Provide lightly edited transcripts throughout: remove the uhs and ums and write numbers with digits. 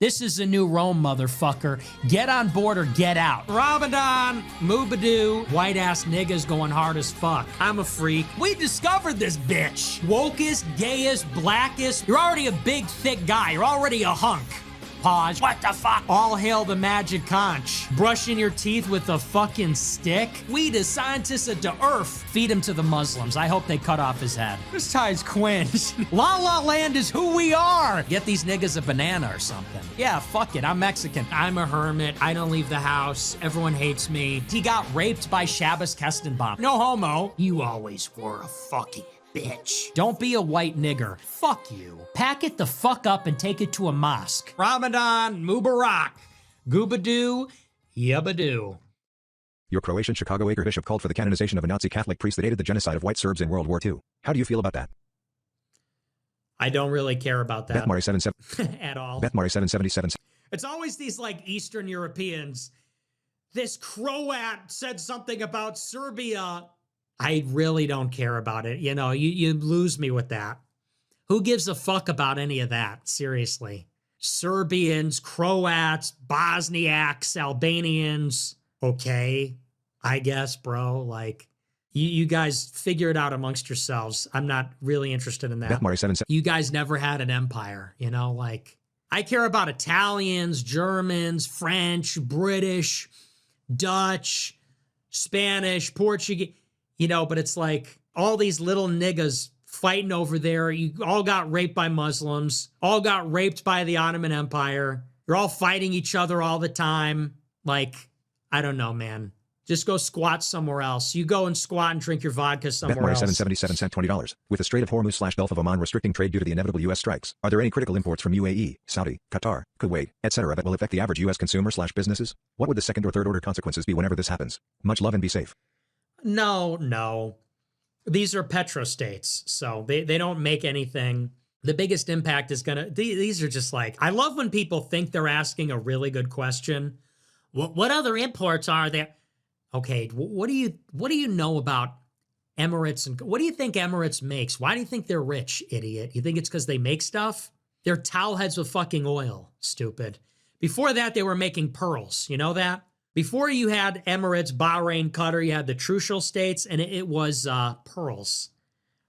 This is a new Rome, motherfucker. Get on board or get out. Ramadan, Moobadoo, white-ass niggas going hard as fuck. I'm a freak. We discovered this bitch. Wokest, gayest, blackest. You're already a big, thick guy. You're already a hunk. Pause. What the fuck? All hail the magic conch. Brushing your teeth with a fucking stick? We, the scientists at the earth, feed him to the Muslims. I hope they cut off his head. This guy's quinge. La La Land is who we are. Get these niggas a banana or something. Yeah, fuck it. I'm Mexican. I'm a hermit. I don't leave the house. Everyone hates me. He got raped by Shabbos Kestenbaum. No homo. You always were a fucking bitch. Don't be a white nigger. Fuck you. Pack it the fuck up and take it to a mosque. Ramadan, Mubarak, Goobadoo, Yabadoo. Your Croatian Chicago Archbishop called for the canonization of a Nazi Catholic priest that aided the genocide of white Serbs in World War II. How do you feel about that? I don't really care about that. Beth Mari 77 at all. Beth Mari 777. It's always these like Eastern Europeans. This Croat said something about Serbia. I really don't care about it. You know, you lose me with that. Who gives a fuck about any of that? Seriously. Serbians, Croats, Bosniaks, Albanians. Okay, I guess, bro. Like, you guys figure it out amongst yourselves. I'm not really interested in that. Beth Mari 77. You guys never had an empire, you know? Like, I care about Italians, Germans, French, British, Dutch, Spanish, Portuguese. You know, but it's like all these little niggas fighting over there. You all got raped by Muslims, all got raped by the Ottoman Empire. You're all fighting each other all the time. Like, I don't know, man. Just go squat somewhere else. You go and squat and drink your vodka somewhere else. 777 cent $20. With the Strait of Hormuz / Gulf of Oman restricting trade due to the inevitable U.S. strikes, are there any critical imports from UAE, Saudi, Qatar, Kuwait, etc. that will affect the average U.S. consumer / businesses? What would the second or third order consequences be whenever this happens? Much love and be safe. No. These are petrostates, so they don't make anything. The biggest impact is gonna, these are just like, I love when people think they're asking a really good question. What other imports are there? Okay, what do you know about Emirates, and what do you think Emirates makes? Why do you think they're rich, idiot? You think it's because they make stuff? They're towel heads with fucking oil, stupid. Before that, they were making pearls, you know that? Before you had Emirates, Bahrain, Qatar, you had the Trucial states, and it was pearls,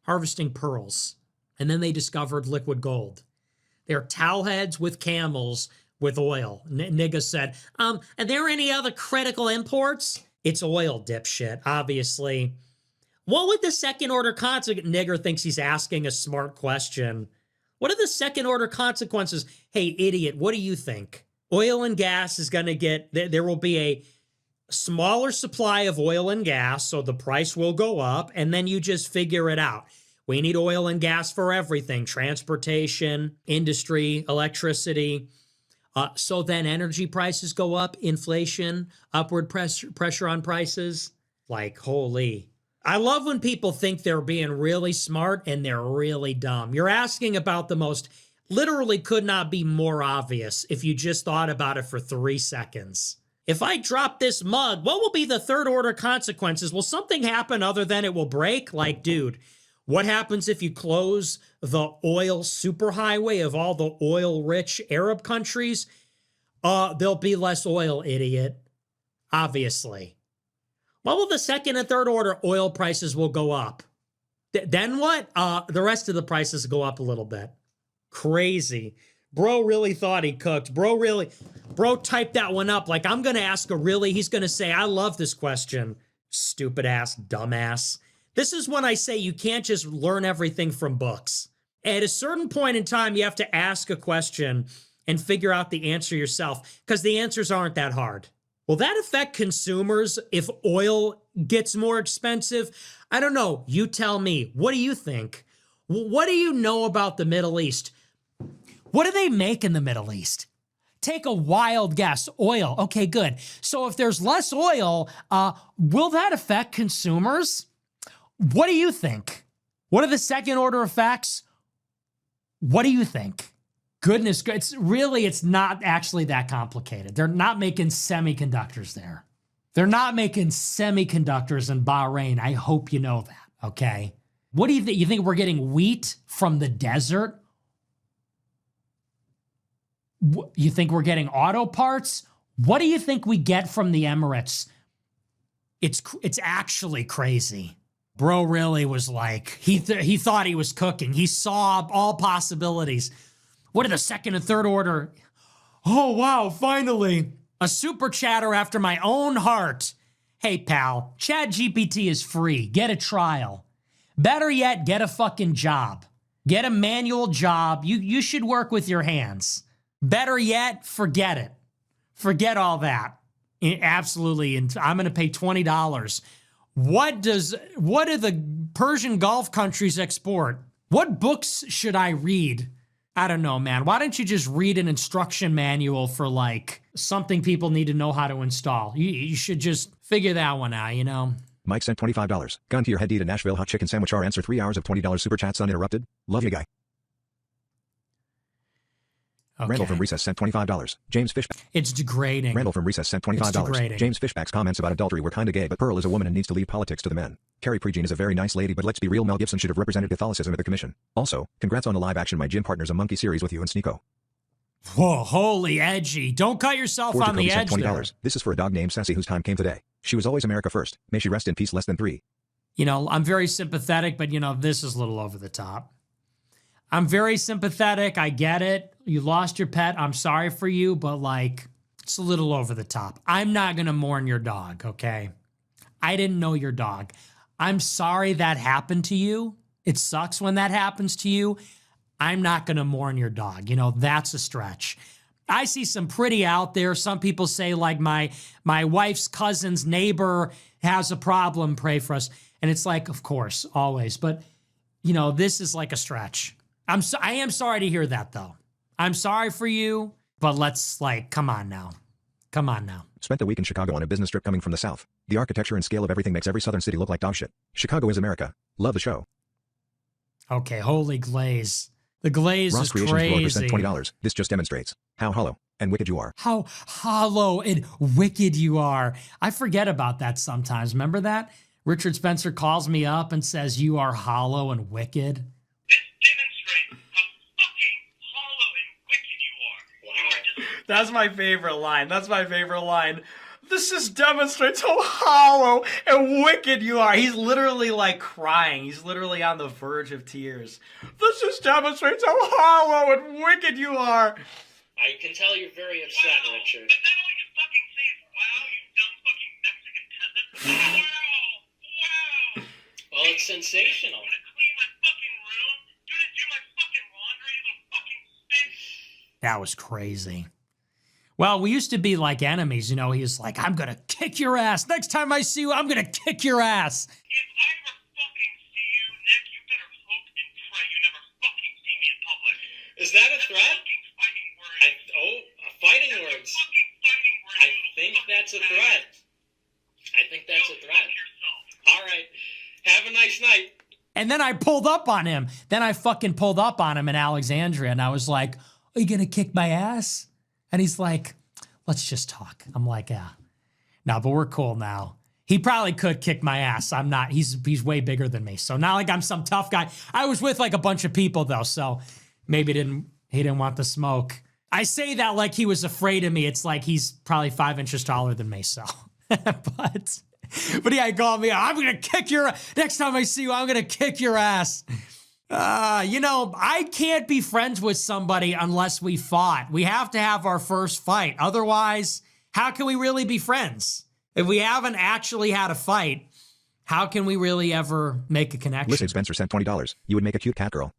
harvesting pearls. And then they discovered liquid gold. They're towel heads with camels with oil. Nigga said, are there any other critical imports? It's oil, dipshit, obviously. What would the second order consequences? Nigger thinks he's asking a smart question. What are the second order consequences? Hey, idiot, what do you think? Oil and gas is going to get, there will be a smaller supply of oil and gas, so the price will go up, and then you just figure it out. We need oil and gas for everything, transportation, industry, electricity. So then energy prices go up, inflation, upward pressure on prices. Like, holy. I love when people think they're being really smart and they're really dumb. You're asking about the most, literally could not be more obvious if you just thought about it for 3 seconds. If I drop this mug, what will be the third order consequences? Will something happen other than it will break? Like, dude, what happens if you close the oil superhighway of all the oil-rich Arab countries? There'll be less oil, idiot. Obviously. What will the second and third order? Oil prices will go up. Then what? The rest of the prices go up a little bit. Crazy. Bro really thought he cooked. Bro typed that one up like, I'm going to ask he's going to say, I love this question. Stupid ass, dumbass. This is when I say you can't just learn everything from books. At a certain point in time, you have to ask a question and figure out the answer yourself, because the answers aren't that hard. Will that affect consumers if oil gets more expensive? I don't know. You tell me. What do you think? What do you know about the Middle East? What do they make in the Middle East? Take a wild guess. Oil. Okay, good. So if there's less oil, will that affect consumers? What do you think? What are the second order effects? What do you think? Goodness, it's not actually that complicated. They're not making semiconductors there. They're not making semiconductors in Bahrain. I hope you know that, okay? What do you think? You think we're getting wheat from the desert? You think we're getting auto parts? What do you think we get from the Emirates? It's actually crazy. Bro really was like, he thought he was cooking. He saw all possibilities. What are the second and third order? Oh, wow, finally. A super chatter after my own heart. Hey, pal, ChatGPT is free. Get a trial. Better yet, get a fucking job. Get a manual job. You should work with your hands. Better yet, forget it. Forget all that. Absolutely. And I'm going to pay $20. What do the Persian Gulf countries export? What books should I read? I don't know, man. Why don't you just read an instruction manual for like something people need to know how to install? You should just figure that one out, you know? Mike sent $25. Gun to your head, eat a Nashville hot chicken sandwich or answer 3 hours of $20 super chats uninterrupted. Love you, guy. Okay. Randall from Recess sent $25. James Fishback. It's degrading. Randall from Recess sent $25. It's degrading. James Fishback's comments about adultery were kinda gay, but Pearl is a woman and needs to leave politics to the men. Carrie Prejean is a very nice lady, but let's be real, Mel Gibson should have represented Catholicism at the commission. Also, congrats on the live action My Gym Partner's a Monkey series with you and Sneeko. Whoa, holy edgy. Don't cut yourself on the edge $20. there. This is for a dog named Sassy whose time came today. She was always America first. May she rest in peace. Less than 3. You know, I'm very sympathetic, but you know, this is a little over the top. I'm very sympathetic. I get it. You lost your pet. I'm sorry for you, but like, it's a little over the top. I'm not going to mourn your dog, okay? I didn't know your dog. I'm sorry that happened to you. It sucks when that happens to you. I'm not going to mourn your dog. You know, that's a stretch. I see some pretty out there. Some people say like my wife's cousin's neighbor has a problem. Pray for us. And it's like, of course, always. But, you know, this is like a stretch. I am sorry to hear that, though. I'm sorry for you, but let's, like, come on now. Come on now. Spent the week in Chicago on a business trip coming from the South. The architecture and scale of everything makes every southern city look like dog shit. Chicago is America. Love the show. Okay, holy glaze. The glaze Ross is Creations crazy. sent $20. This just demonstrates how hollow and wicked you are. How hollow and wicked you are. I forget about that sometimes. Remember that? Richard Spencer calls me up and says, you are hollow and wicked. This demonstrates how fucking hollow and wicked you are. Wow. You are just... That's my favorite line. That's my favorite line. This just demonstrates how hollow and wicked you are. He's literally like crying. He's literally on the verge of tears. This just demonstrates how hollow and wicked you are. I can tell you're very upset, wow. Richard. But then all you fucking say is, wow, you dumb fucking Mexican peasant. Wow. Wow. Well, it's sensational. You want to clean my fucking room? You want to do my fucking laundry, you little fucking spit? That was crazy. Well, we used to be like enemies, you know. He was like, I'm going to kick your ass. Next time I see you, I'm going to kick your ass. If I ever fucking see you, Nick, you better hope and pray you never fucking see me in public. Is that a threat? Fighting words. Fighting words. Fucking fighting words. I think that's a threat. I think that's a threat. All right. Have a nice night. And then I pulled up on him. Then I fucking pulled up on him in Alexandria. And I was like, are you going to kick my ass? And he's like, let's just talk. I'm like, yeah. No, but we're cool now. He probably could kick my ass. I'm not. He's way bigger than me. So not like I'm some tough guy. I was with like a bunch of people though. So maybe he didn't want the smoke. I say that like he was afraid of me. It's like he's probably 5 inches taller than me. So, but yeah, he called me. I'm going to kick your, next time I see you, I'm going to kick your ass. You know, I can't be friends with somebody unless we fought. We have to have our first fight. Otherwise, how can we really be friends? If we haven't actually had a fight, how can we really ever make a connection? Listen, Spencer sent $20. You would make a cute cat girl.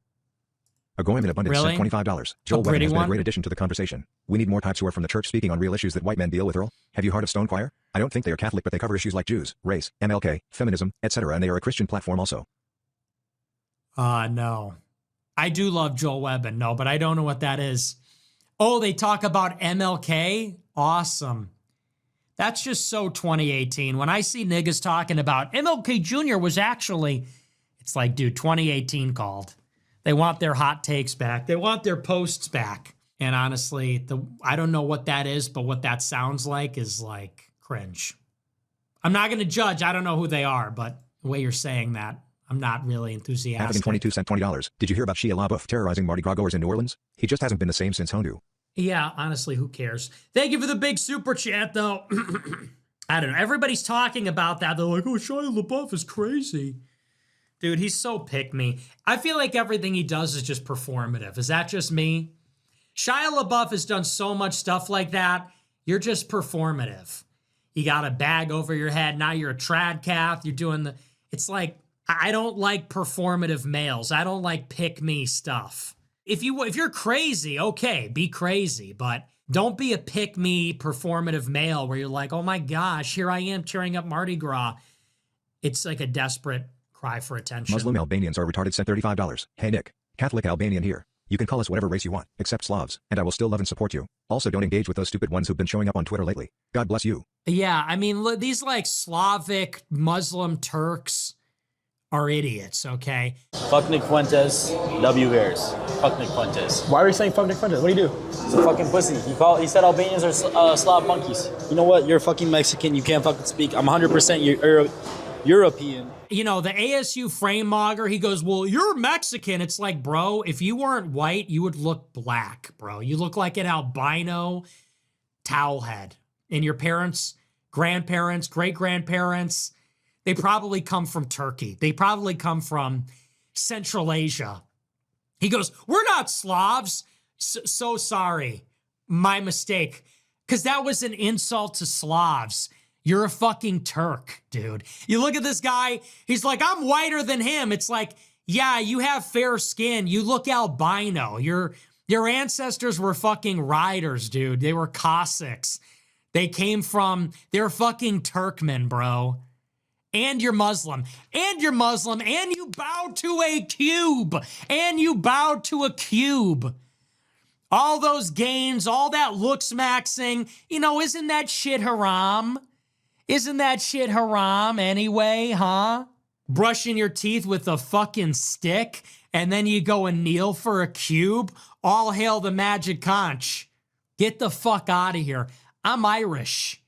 A Goyim in Abundance Really? sent $25. Joel A Webber pretty has been a one? great addition to the conversation. We need more types who are from the church speaking on real issues that white men deal with. Earl, have you heard of Stone Choir? I don't think they are Catholic, but they cover issues like Jews, race, MLK, feminism, etc., and they are a Christian platform also. No. I do love Joel Webben, no, but I don't know what that is. Oh, they talk about MLK? Awesome. That's just so 2018. When I see niggas talking about MLK Jr. was actually, it's like, dude, 2018 called. They want their hot takes back. They want their posts back. And honestly, I don't know what that is, but what that sounds like is like cringe. I'm not going to judge. I don't know who they are, but the way you're saying that, I'm not really enthusiastic. African 22 sent $20. Did you hear about Shia LaBeouf terrorizing Mardi Gras goers in New Orleans? He just hasn't been the same since Hondu. Yeah, honestly, who cares? Thank you for the big super chat, though. I don't know. Everybody's talking about that. They're like, oh, Shia LaBeouf is crazy. Dude, he's so pick-me. I feel like everything he does is just performative. Is that just me? Shia LaBeouf has done so much stuff like that. You're just performative. You got a bag over your head. Now you're a tradcath. You're doing the... It's like, I don't like performative males. I don't like pick-me stuff. If you're crazy, okay, be crazy. But don't be a pick-me performative male where you're like, oh my gosh, here I am cheering up Mardi Gras. It's like a desperate cry for attention. Muslim Albanians are retarded. Sent $35. Hey Nick, Catholic Albanian here. You can call us whatever race you want, except Slavs, and I will still love and support you. Also, don't engage with those stupid ones who've been showing up on Twitter lately. God bless you. Yeah, I mean, look, these like Slavic Muslim Turks are idiots, okay? Fuck Nick Fuentes, W Bears. Fuck Nick Fuentes. Why are you saying fuck Nick Fuentes? What do you do? He's a fucking pussy. He said Albanians are Slav monkeys. You know what? You're a fucking Mexican. You can't fucking speak. I'm 100% European. You know, the ASU frame mogger, he goes, well, you're Mexican. It's like, bro, if you weren't white, you would look black, bro. You look like an albino towel head. And your parents, grandparents, great-grandparents, they probably come from Turkey. They probably come from Central Asia. He goes, we're not Slavs. So sorry. My mistake. Because that was an insult to Slavs. You're a fucking Turk, dude. You look at this guy, he's like, I'm whiter than him. It's like, yeah, you have fair skin. You look albino. Your ancestors were fucking riders, dude. They were Cossacks. They're fucking Turkmen, bro. And you're Muslim. And you're Muslim. And you bow to a cube. And you bow to a cube. All those gains, all that looks maxing, isn't that shit haram? Isn't that shit haram anyway, huh? Brushing your teeth with a fucking stick and then you go and kneel for a cube? All hail the magic conch. Get the fuck out of here. I'm Irish.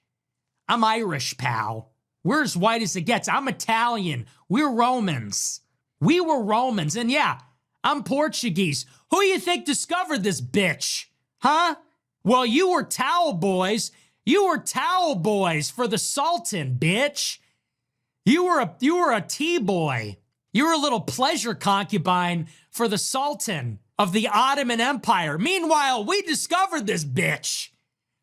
I'm Irish, pal. We're as white as it gets. I'm Italian. We're Romans. We were Romans. And yeah, I'm Portuguese. Who do you think discovered this bitch? Huh? Well, you were towel boys. You were towel boys for the Sultan, bitch. You were a T-boy. You were a little pleasure concubine for the Sultan of the Ottoman Empire. Meanwhile, we discovered this bitch.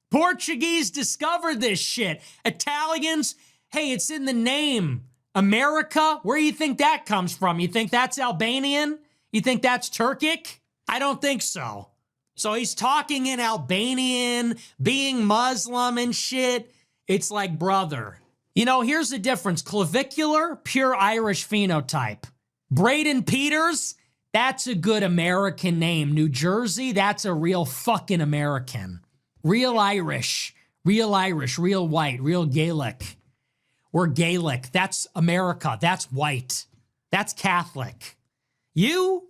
Portuguese discovered this shit. Italians, hey, it's in the name. America, where do you think that comes from? You think that's Albanian? You think that's Turkic? I don't think so. So he's talking in Albanian, being Muslim and shit. It's like, brother. Here's the difference. Clavicular, pure Irish phenotype. Braden Peters, that's a good American name. New Jersey, that's a real fucking American. Real Irish, real white, real Gaelic. We're Gaelic. That's America. That's white. That's Catholic. You?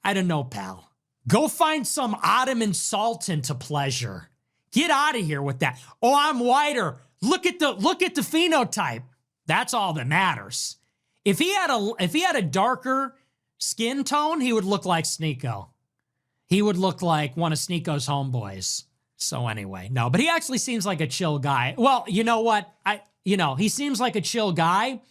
I don't know, pal. Go find some Ottoman Sultan to pleasure. Get out of here with that. Oh, I'm whiter. Look at the phenotype. That's all that matters. If he had a darker skin tone, he would look like Sneeko. He would look like one of Sneeko's homeboys. So anyway, no, but he actually seems like a chill guy. Well, you know what? He seems like a chill guy.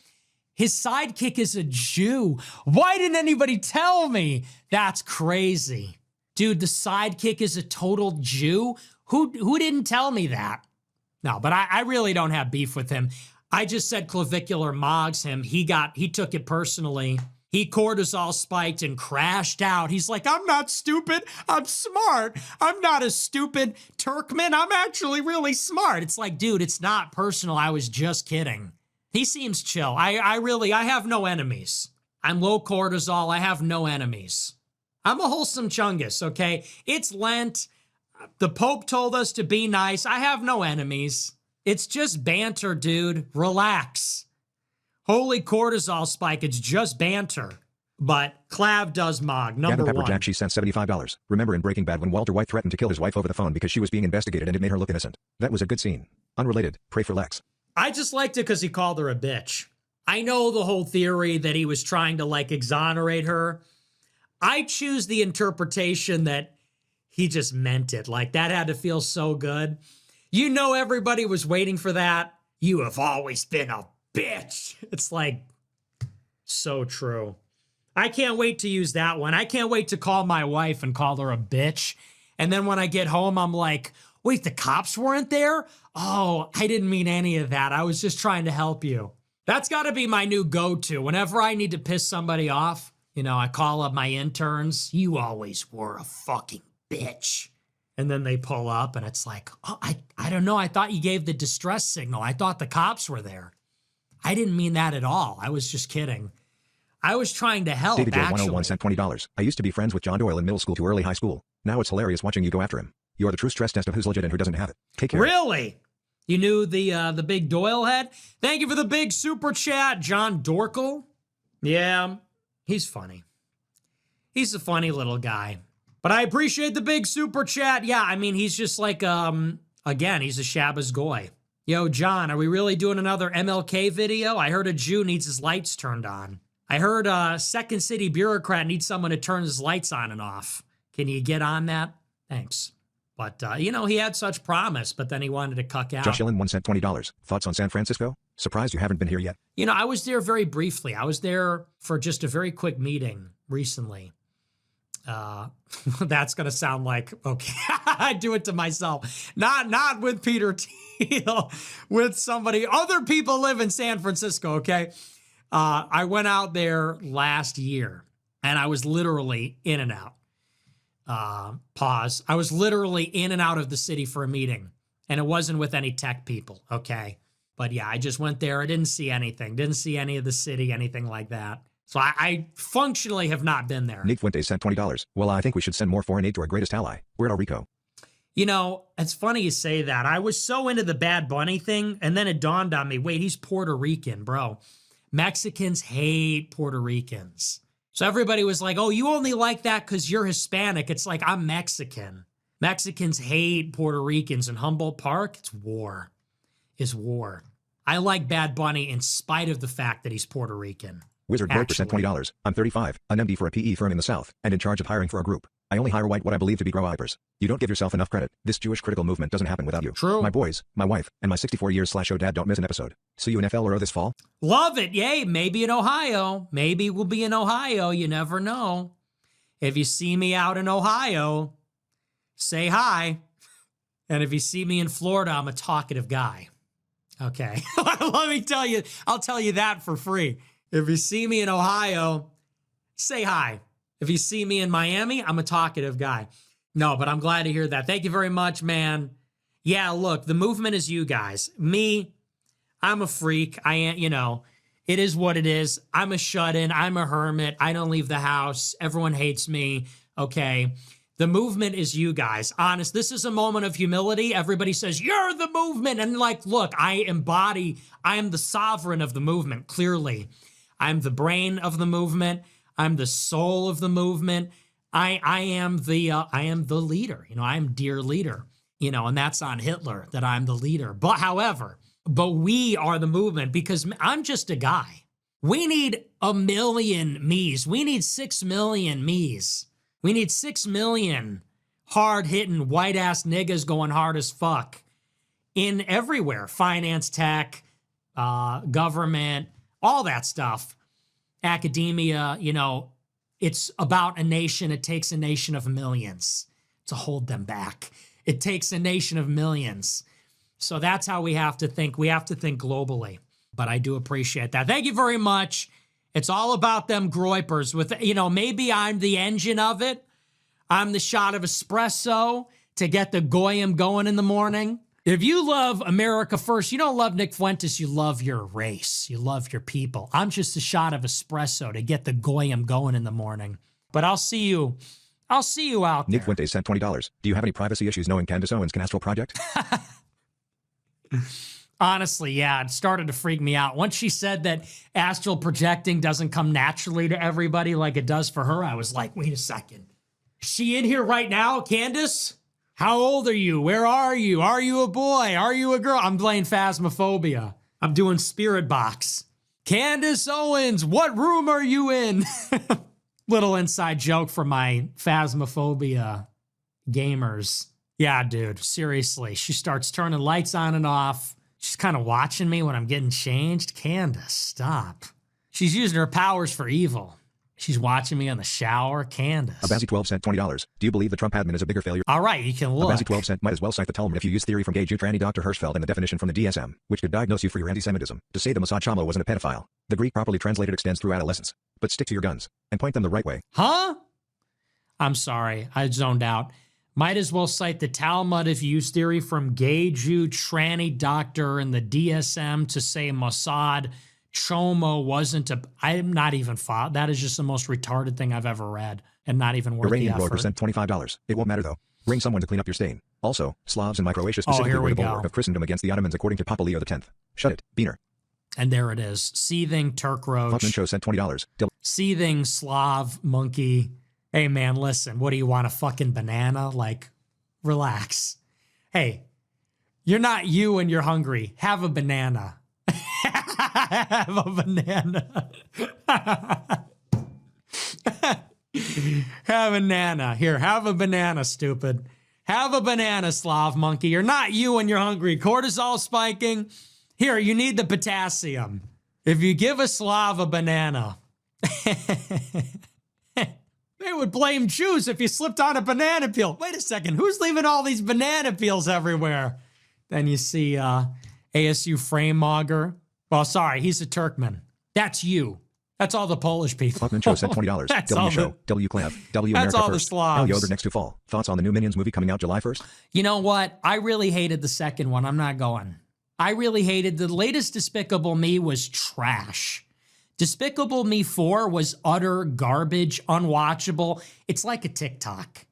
His sidekick is a Jew. Why didn't anybody tell me? That's crazy. Dude, the sidekick is a total Jew? Who didn't tell me that? No, but I really don't have beef with him. I just said clavicular mogs him. He took it personally. He cortisol spiked and crashed out. He's like, I'm not stupid. I'm smart. I'm not a stupid Turkmen. I'm actually really smart. It's like, dude, it's not personal. I was just kidding. He seems chill. I have no enemies. I'm low cortisol. I have no enemies. I'm a wholesome chungus, okay? It's Lent. The Pope told us to be nice. I have no enemies. It's just banter, dude. Relax. Holy cortisol spike. It's just banter. But Clav does mog. Number Pepper one. Jack, she sent $75. Remember in Breaking Bad when Walter White threatened to kill his wife over the phone because she was being investigated and it made her look innocent? That was a good scene. Unrelated. Pray for Lex. I just liked it because he called her a bitch. I know the whole theory that he was trying to exonerate her. I choose the interpretation that he just meant it. Like, that had to feel so good. You know, everybody was waiting for that. You have always been a bitch. It's like, so true. I can't wait to use that one. I can't wait to call my wife and call her a bitch. And then when I get home, I'm like, wait, the cops weren't there? Oh, I didn't mean any of that. I was just trying to help you. That's got to be my new go-to. Whenever I need to piss somebody off, you know, I call up my interns. You always were a fucking bitch. And then they pull up and it's like, oh, I don't know. I thought you gave the distress signal. I thought the cops were there. I didn't mean that at all. I was just kidding. I was trying to help, David J. actually. 101 sent $20. I used to be friends with John Doyle in middle school to early high school. Now it's hilarious watching you go after him. You're the true stress test of who's legit and who doesn't have it. Take care. Really? You knew the big Doyle head? Thank you for the big super chat, John Dorkel. Yeah, he's funny. He's a funny little guy. But I appreciate the big super chat. Yeah, I mean, he's just like, again, he's a Shabbos goy. Yo, John, are we really doing another MLK video? I heard a Jew needs his lights turned on. I heard a Second City bureaucrat needs someone to turn his lights on and off. Can you get on that? Thanks. But, you know, he had such promise, but then he wanted to cuck out. Josh Allen 1 sent $20. Thoughts on San Francisco? Surprised you haven't been here yet. You know, I was there very briefly. I was there for just a very quick meeting recently. That's going to sound like, okay, I do it to myself. Not with Peter Thiel, with somebody. Other people live in San Francisco, okay? I went out there last year, and I was literally in and out. Pause. I was literally in and out of the city for a meeting, and it wasn't with any tech people, okay? But yeah, I just went there. I didn't see anything. Didn't see any of the city, anything like that. So I functionally have not been there. Nate Fuentes sent $20. Well, I think we should send more foreign aid to our greatest ally, Puerto Rico. You know, it's funny you say that. I was so into the Bad Bunny thing, and then it dawned on me, wait, he's Puerto Rican, bro. Mexicans hate Puerto Ricans. So everybody was like, oh, you only like that because you're Hispanic. It's like, I'm Mexican. Mexicans hate Puerto Ricans. In Humboldt Park, it's war. It's war. I like Bad Bunny in spite of the fact that he's Puerto Rican. Wizard Boy sent $20. I'm 35, an MD for a PE firm in the South, and in charge of hiring for a group. I only hire white what I believe to be grow-uppers. You don't give yourself enough credit. This Jewish critical movement doesn't happen without you. True. My boys, my wife, and my 64 years / dad don't miss an episode. See you in FL this fall. Love it. Yay. Maybe in Ohio. Maybe we'll be in Ohio. You never know. If you see me out in Ohio, say hi. And if you see me in Florida, I'm a talkative guy. Okay. Let me tell you, I'll tell you that for free. If you see me in Ohio, say hi. If you see me in Miami, I'm a talkative guy. No, but I'm glad to hear that. Thank you very much, man. Yeah, look, the movement is you guys. Me, I'm a freak. I am, you know, it is what it is. I'm a shut-in. I'm a hermit. I don't leave the house. Everyone hates me. Okay. The movement is you guys. Honest, this is a moment of humility. Everybody says, you're the movement. And like, look, I am the sovereign of the movement, clearly. I'm the brain of the movement. I'm the soul of the movement. I am the leader. You know, I'm dear leader. You know, and that's on Hitler that I'm the leader. But however, we are the movement because I'm just a guy. We need 1 million me's. We need 6 million me's. We need 6 million hard-hitting white-ass niggas going hard as fuck in everywhere. Finance, tech, government, all that stuff. Academia, you know, it's about a nation. It takes a nation of millions to hold them back. It takes a nation of millions. So that's how we have to think. We have to think globally. But I do appreciate that. Thank you very much. It's all about them groypers. With, you know, maybe I'm the engine of it. I'm the shot of espresso to get the goyim going in the morning. If you love America first, you don't love Nick Fuentes, you love your race. You love your people. I'm just a shot of espresso to get the goyim going in the morning. But I'll see you out there. Nick Fuentes sent $20. Do you have any privacy issues knowing Candace Owens' Astral Project? Honestly, yeah, it started to freak me out. Once she said that astral projecting doesn't come naturally to everybody like it does for her, I was like, wait a second. Is she in here right now, Candace? How old are you? Where are you? Are you a boy? Are you a girl? I'm playing Phasmophobia. I'm doing Spirit Box. Candace Owens, what room are you in? Little inside joke for my Phasmophobia gamers. Yeah, dude, seriously. She starts turning lights on and off. She's kind of watching me when I'm getting changed. Candace, stop. She's using her powers for evil. She's watching me in the shower. Candace. Abazi 12 sent $20. Do you believe the Trump admin is a bigger failure? All right, you can look. Abazi 12 cent might as well cite the Talmud if you use theory from gay Jew tranny Dr. Hirschfeld and the definition from the DSM, which could diagnose you for your anti-Semitism, to say the Mossad Shama wasn't a pedophile. The Greek properly translated extends through adolescence. But stick to your guns and point them the right way. Huh? I'm sorry, I zoned out. Might as well cite the Talmud if you use theory from gay Jew tranny doctor and the DSM to say Mossad Chomo wasn't a... I'm not even... That is just the most retarded thing I've ever read and not even worth Iranian the effort. broker sent $25. It won't matter though. Bring someone to clean up your stain. Also, Slavs and Microasia specifically were the bulwark of Christendom against the Ottomans according to Papa Leo X. Shut it, Beaner. And there it is. Seething Turk Roach. Fuckman Show sent $20. Seething Slav monkey. Hey man, listen, what do you want, a fucking banana? Like, relax. Hey, you're not you and you're hungry. Have a banana. Have a banana. Have a banana. Here, have a banana, stupid. Have a banana, Slav monkey. You're not you and you're hungry. Cortisol spiking. Here, you need the potassium. If you give a Slav a banana, they would blame Jews if you slipped on a banana peel. Wait a second, who's leaving all these banana peels everywhere? Then you see ASU frame mogger. Well, sorry, he's a Turkmen. That's you. That's all the Polish people. Fuckman Show sent $20. W Show, W Clav, W America That's all the first. Slavs. Yogurt next to fall. Thoughts on the new Minions movie coming out July 1st? You know what? I really hated the second one. I'm not going. I really hated the latest Despicable Me was trash. Despicable Me 4 was utter garbage, unwatchable. It's like a TikTok.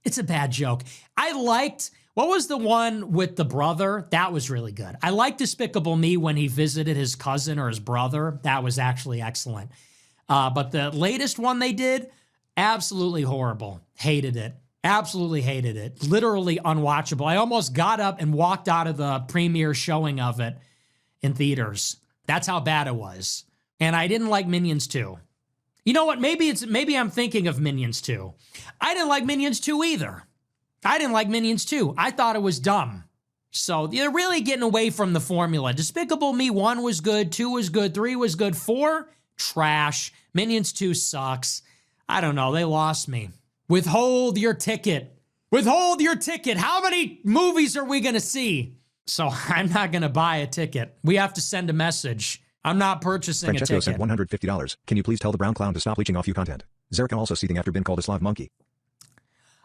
It's a bad joke. I liked, what was the one with the brother? That was really good. I liked Despicable Me when he visited his cousin or his brother. That was actually excellent. But the latest one they did, absolutely horrible. Hated it. Absolutely hated it. Literally unwatchable. I almost got up and walked out of the premiere showing of it in theaters. That's how bad it was. And I didn't like Minions 2. You know what? Maybe I'm thinking of Minions 2. I didn't like Minions 2 either. I didn't like Minions 2. I thought it was dumb. So they're really getting away from the formula. Despicable Me 1 was good, 2 was good, 3 was good, 4, trash. Minions 2 sucks. I don't know. They lost me. Withhold your ticket. Withhold your ticket. How many movies are we going to see? So I'm not going to buy a ticket. We have to send a message. I'm not purchasing Francesco a sent ticket. $150. Can you please tell the brown clown to stop leeching off you content? Zerka also seething after being called a Slav monkey.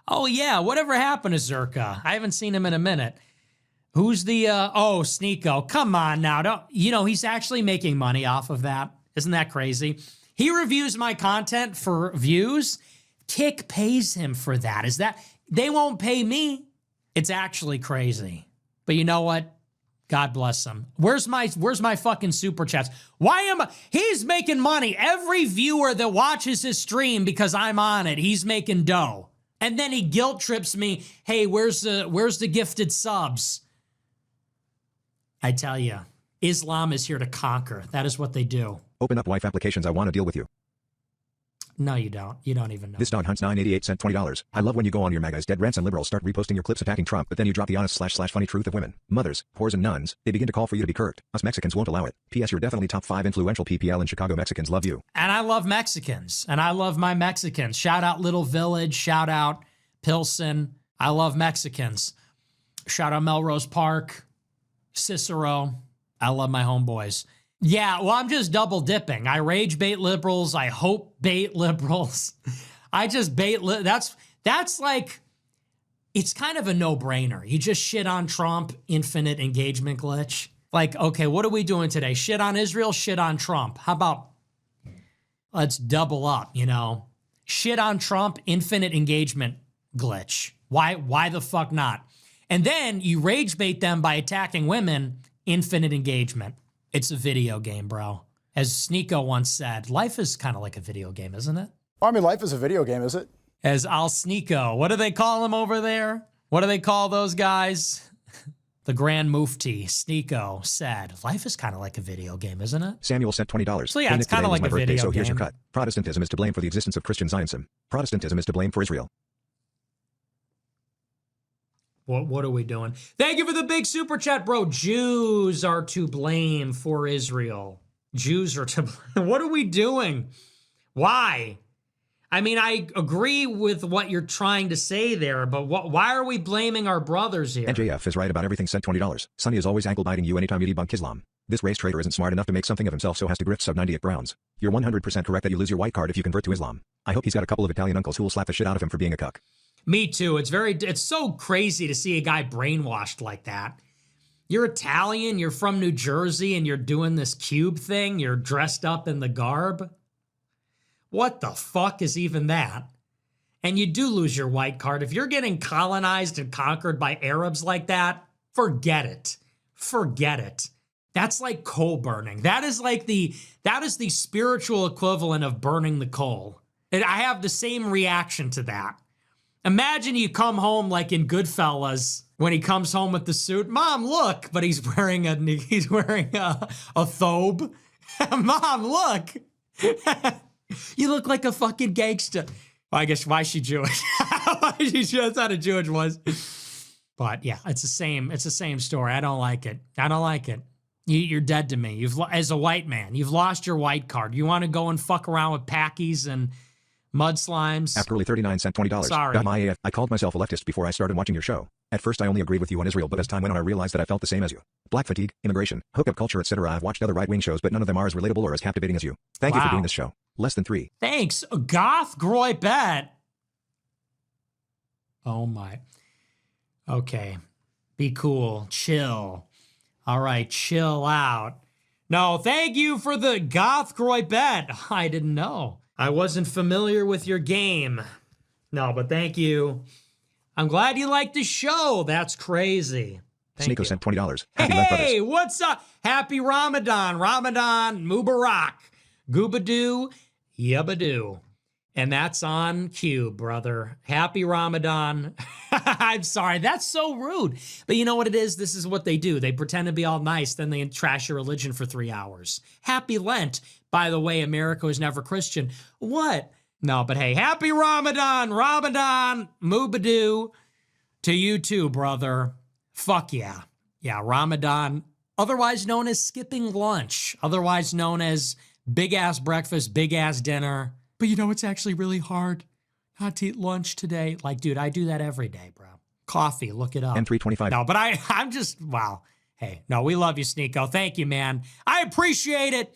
Oh, yeah. Whatever happened to Zerka? I haven't seen him in a minute. Who's the, oh, Sneeko. Come on now. He's actually making money off of that. Isn't that crazy? He reviews my content for views. Kick pays him for that. They won't pay me. It's actually crazy. But you know what? God bless him. Where's my fucking super chats? He's making money. Every viewer that watches his stream because I'm on it, he's making dough. And then he guilt trips me. Hey, where's the gifted subs? I tell you, Islam is here to conquer. That is what they do. Open up wife applications. I want to deal with you. No, you don't. You don't even know. This dog hunts 988 sent $20. I love when you go on your MAGAs, dead rants and liberals start reposting your clips attacking Trump, but then you drop the honest / funny truth of women, mothers, whores and nuns. They begin to call for you to be kirked. Us Mexicans won't allow it. P.S. You're definitely top 5 influential PPL in Chicago. Mexicans love you. And I love Mexicans. And I love my Mexicans. Shout out Little Village. Shout out Pilsen. I love Mexicans. Shout out Melrose Park. Cicero. I love my homeboys. Yeah, well, I'm just double dipping. I rage bait liberals. I hope bait liberals. I just bait. That's like, it's kind of a no-brainer. You just shit on Trump, infinite engagement glitch. Like, okay, what are we doing today? Shit on Israel, shit on Trump. How about let's double up, Shit on Trump, infinite engagement glitch. Why the fuck not? And then you rage bait them by attacking women, infinite engagement. It's a video game, bro. As Sneeko once said, life is kind of like a video game, isn't it? I mean, life is a video game, is it? As Al Sneeko, what do they call him over there? What do they call those guys? The Grand Mufti, Sneeko, said, life is kind of like a video game, isn't it? Samuel sent $20. So yeah, Hey, it's Nick, kind today of was like my a birthday, video so here's your game. cut. Protestantism is to blame for the existence of Christian Zionism. Protestantism is to blame for Israel. What are we doing? Thank you for the big super chat, bro. Jews are to blame for Israel. Jews are to blame. What are we doing? Why? I mean, I agree with what you're trying to say there, but why are we blaming our brothers here? NJF is right about everything. Sent $20. Sonny is always ankle biting you anytime you debunk Islam. This race traitor isn't smart enough to make something of himself, so has to grift sub 98 Browns. You're 100% correct that you lose your white card if you convert to Islam. I hope he's got a couple of Italian uncles who will slap the shit out of him for being a cuck. Me too. It's so crazy to see a guy brainwashed like that. You're Italian, you're from New Jersey, and you're doing this cube thing. You're dressed up in the garb. What the fuck is even that? And you do lose your white card. If you're getting colonized and conquered by Arabs like that, forget it. Forget it. That's like coal burning. That is the spiritual equivalent of burning the coal. And I have the same reaction to that. Imagine you come home like in Goodfellas when he comes home with the suit. Mom, look, but he's wearing a thobe. Mom, look. You look like a fucking gangster. Well, I guess why is she Jewish? That's how the Jewish was. But yeah, it's the same story. I don't like it. I don't like it. You're dead to me. As a white man, you've lost your white card. You want to go and fuck around with packies and mud slimes? After only 39 cent $20. Sorry. I called myself a leftist before I started watching your show. At first I only agreed with you on Israel, but as time went on I realized that I felt the same as you. Black fatigue, immigration, hookup culture, etc. I've watched other right-wing shows, but none of them are as relatable or as captivating as you. Thank you for doing this show. Less than 3. Thanks, Goth Groy Bet. Oh my. Okay. Be cool. Chill. All right, chill out. No, thank you for the Goth Groy Bet. I didn't know. I wasn't familiar with your game. No, but thank you. I'm glad you liked the show. That's crazy. Thank Sneeko you. sent $20. Hey, what's up? Happy Ramadan. Ramadan Mubarak. Goobadoo, yabadoo. And that's on cue, brother. Happy Ramadan. I'm sorry, that's so rude. But you know what it is? This is what they do. They pretend to be all nice, then they trash your religion for 3 hours. Happy Lent. By the way, America was never Christian. What? No, but hey, happy Ramadan. Ramadan, Mubadoo. To you too, brother. Fuck yeah. Yeah, Ramadan, otherwise known as skipping lunch, otherwise known as big-ass breakfast, big-ass dinner. But you know, it's actually really hard not to eat lunch today. Like, dude, I do that every day, bro. Coffee, look it up. M325. No, but I'm just, wow. Hey, no, we love you, Sneeko. Thank you, man. I appreciate it.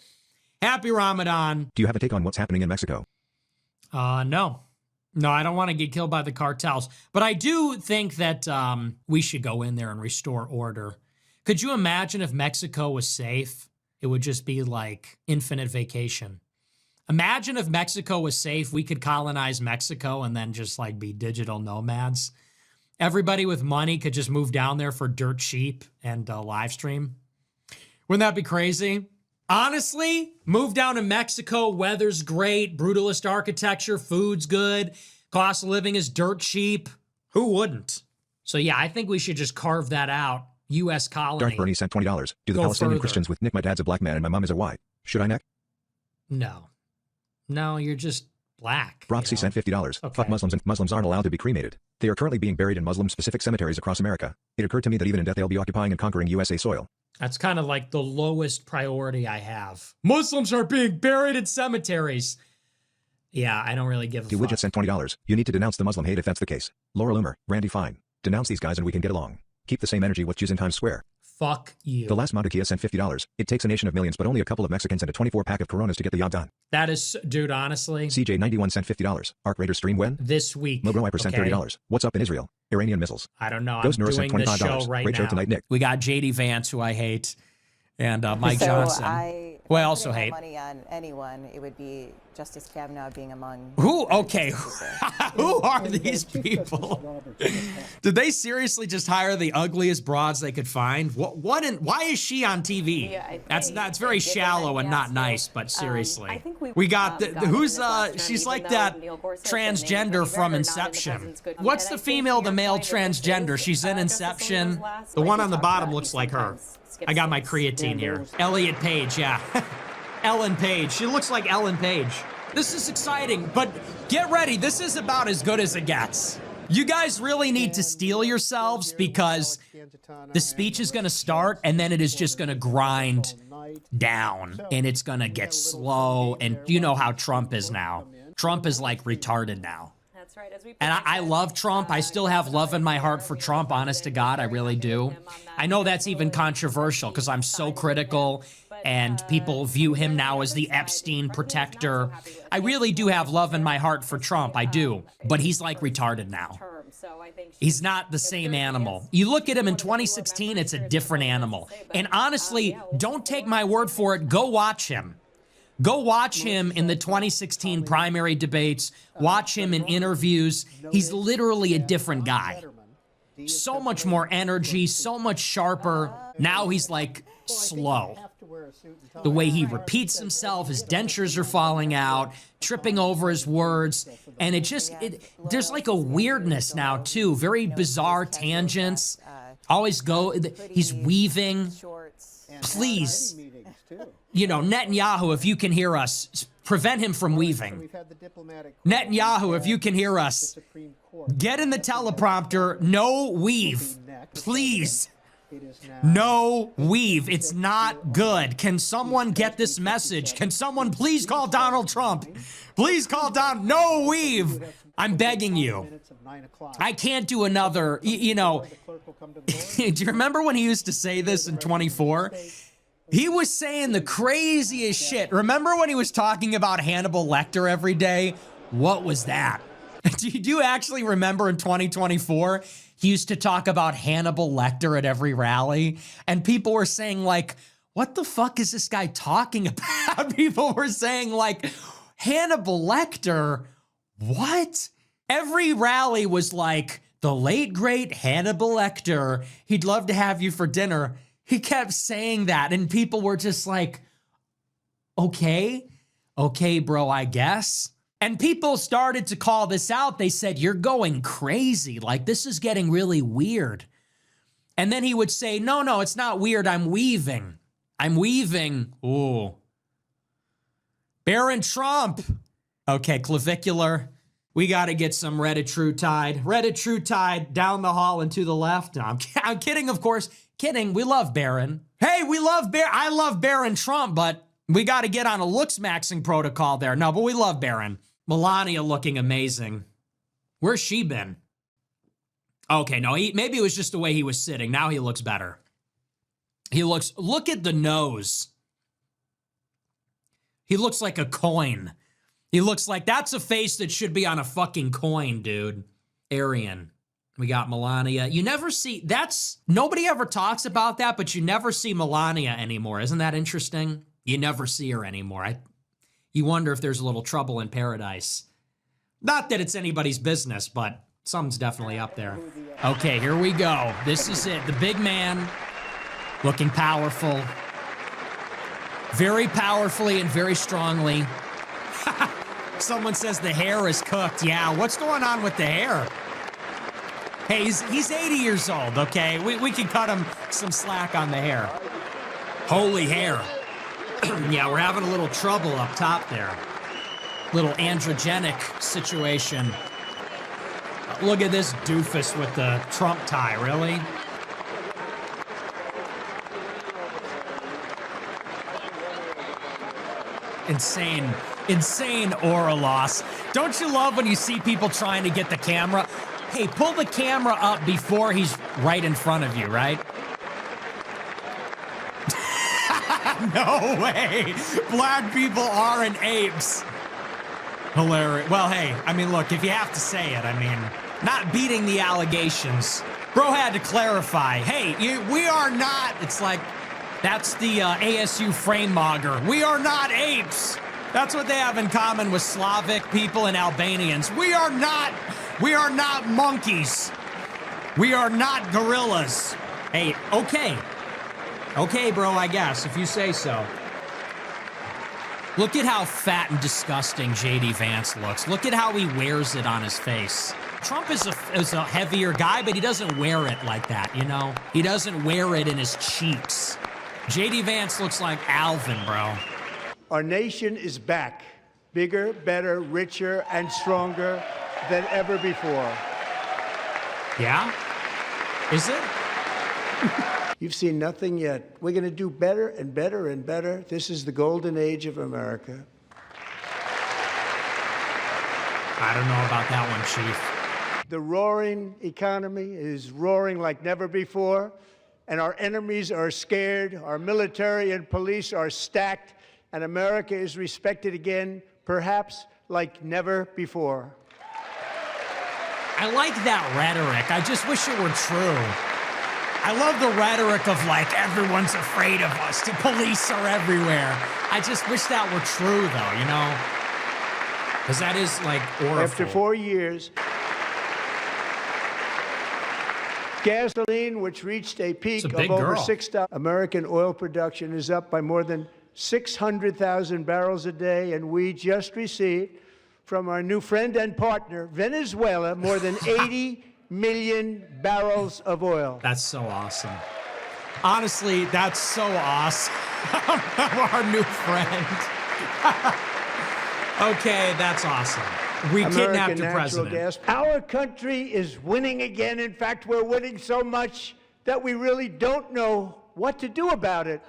Happy Ramadan. Do you have a take on what's happening in Mexico? No. No, I don't want to get killed by the cartels. But I do think that we should go in there and restore order. Could you imagine if Mexico was safe? It would just be like infinite vacation. Imagine if Mexico was safe, we could colonize Mexico and then just like be digital nomads. Everybody with money could just move down there for dirt cheap and live stream. Wouldn't that be crazy? Honestly, move down to Mexico, weather's great, brutalist architecture, food's good, cost of living is dirt cheap. Who wouldn't? So yeah, I think we should just carve that out. U.S. colony. Dark Bernie sent $20. Do the Go Palestinian further. Christians with Nick, my dad's a black man and my mom is a white. Should I neck? No. No, you're just black. Roxy sent $50. Okay. Fuck Muslims, and Muslims aren't allowed to be cremated. They are currently being buried in Muslim-specific cemeteries across America. It occurred to me that even in death they'll be occupying and conquering USA soil. That's kind of like the lowest priority I have. Muslims are being buried in cemeteries. Yeah, I don't really give a The fuck. Widget sent $20. You need to denounce the Muslim hate if that's the case. Laura Loomer, Randy Fine. Denounce these guys and we can get along. Keep the same energy with Jews in Times Square. Fuck you. The last Montekia sent $50. It takes a nation of millions but only a couple of Mexicans and a 24-pack of Coronas to get the job done. That is, dude, honestly, CJ91 sent $50. Arc Raider stream when? this week. Mogo Wiper sent okay? $30. What's up in Israel? Iranian missiles. I don't know. Ghost I'm Nora doing sent this show $25. right Great now. show tonight, Nick. We got JD Vance, who I hate, and Mike Johnson. Who I also hate. Money on anyone, it would be Justice Kavanaugh being among. Who? Okay. Who are these people? Did they seriously just hire the ugliest broads they could find? Why is she on TV? Yeah, That's very shallow and not nice, but seriously. I think we got the, got who's into this last term, she's even like though that Neil Gorsuch and transgender Amy from Coney Barrett are not in the Inception. president's good What's and the I think female, to the your male point, if this transgender? is, She's in Justice Inception. Alito's last, The like one we on the talked bottom about, looks he like her. sometimes skips I got my things. creatine here. Elliot Page, yeah. Ellen Page. She looks like Ellen Page. This is exciting, but get ready. This is about as good as it gets. You guys really need to steel yourselves because the speech is going to start and then it is just going to grind down and it's going to get slow. And you know how Trump is now. Trump is like retarded now. That's right. And I love Trump. I still have love in my heart for Trump, honest to God. I really do. I know that's even controversial because I'm so critical and people view him now as the Epstein protector. I really do have love in my heart for Trump. I do. But he's like retarded now. He's not the same animal. You look at him in 2016, it's a different animal. And honestly, don't take my word for it. Go watch him. Go watch him in the 2016 primary debates. Watch him in interviews. He's literally a different guy. So much more energy, so much sharper. Now he's like slow. The way he repeats himself, his dentures are falling out, tripping over his words. And there's like a weirdness now too. Very bizarre tangents. He's weaving. Please. You know, Netanyahu, if you can hear us, prevent him from weaving. Netanyahu, if you can hear us, get in the teleprompter, no weave, please. No weave, it's not good. Can someone get this message? Can someone please call Donald Trump? Please call no weave. I'm begging you. I can't do another, you know. Do you remember when he used to say this in 24? He was saying the craziest shit. Remember when he was talking about Hannibal Lecter every day? What was that? Do you actually remember in 2024, he used to talk about Hannibal Lecter at every rally? And people were saying like, what the fuck is this guy talking about? People were saying like, Hannibal Lecter? What? Every rally was like, the late great Hannibal Lecter. He'd love to have you for dinner. He kept saying that, and people were just like, okay, bro, I guess. And people started to call this out. They said, you're going crazy. Like, this is getting really weird. And then he would say, no, it's not weird. I'm weaving. Ooh. Baron Trump. Okay, clavicular. We got to get some Reddit-True-Tide down the hall and to the left. No, I'm kidding, of course. Kidding. We love Baron. Hey, I love Baron Trump, but we got to get on a looks-maxing protocol there. No, but we love Baron. Melania looking amazing. Where's she been? Okay, no, maybe it was just the way he was sitting. Now he looks better. Look at the nose. He looks like a coin. He looks like that's a face that should be on a fucking coin, dude. Aryan. We got Melania. You never see, nobody ever talks about that, but you never see Melania anymore. Isn't that interesting? You never see her anymore. You wonder if there's a little trouble in paradise. Not that it's anybody's business, but something's definitely up there. Okay, here we go. This is it. The big man, looking powerful. Very powerfully and very strongly. Someone says the hair is cooked. Yeah, what's going on with the hair? Hey, he's 80 years old, okay? We can cut him some slack on the hair. Holy hair. Yeah, we're having a little trouble up top there. Little androgenic situation. Look at this doofus with the Trump tie, really? Insane aura loss. Don't you love when you see people trying to get the camera? Hey, pull the camera up before he's right in front of you, right? No way. Black people aren't apes. Hilarious. Well, hey, I mean, look, if you have to say it, I mean, not beating the allegations. Bro had to clarify. Hey, we are not. It's like, that's the ASU frame-mogger. We are not apes. That's what they have in common with Slavic people and Albanians. We are not monkeys. We are not gorillas. Hey, okay. Okay, bro, I guess, if you say so. Look at how fat and disgusting J.D. Vance looks. Look at how he wears it on his face. Trump is a heavier guy, but he doesn't wear it like that, you know? He doesn't wear it in his cheeks. J.D. Vance looks like Alvin, bro. Our nation is back, bigger, better, richer, and stronger than ever before. Yeah? Is it? You've seen nothing yet. We're going to do better and better and better. This is the golden age of America. I don't know about that one, Chief. The roaring economy is roaring like never before, and our enemies are scared. Our military and police are stacked, and America is respected again, perhaps like never before. I like that rhetoric. I just wish it were true. I love the rhetoric of like, everyone's afraid of us. The police are everywhere. I just wish that were true though, you know? Because that is like horrible. After 4 years, gasoline, which reached a peak of over $6, American oil production is up by more than 600,000 barrels a day, and we just received from our new friend and partner, Venezuela, more than 80 million barrels of oil. That's so awesome. Honestly, that's so awesome. Our new friend. Okay, that's awesome. We kidnapped the president. Gas. Our country is winning again. In fact, we're winning so much that we really don't know what to do about it.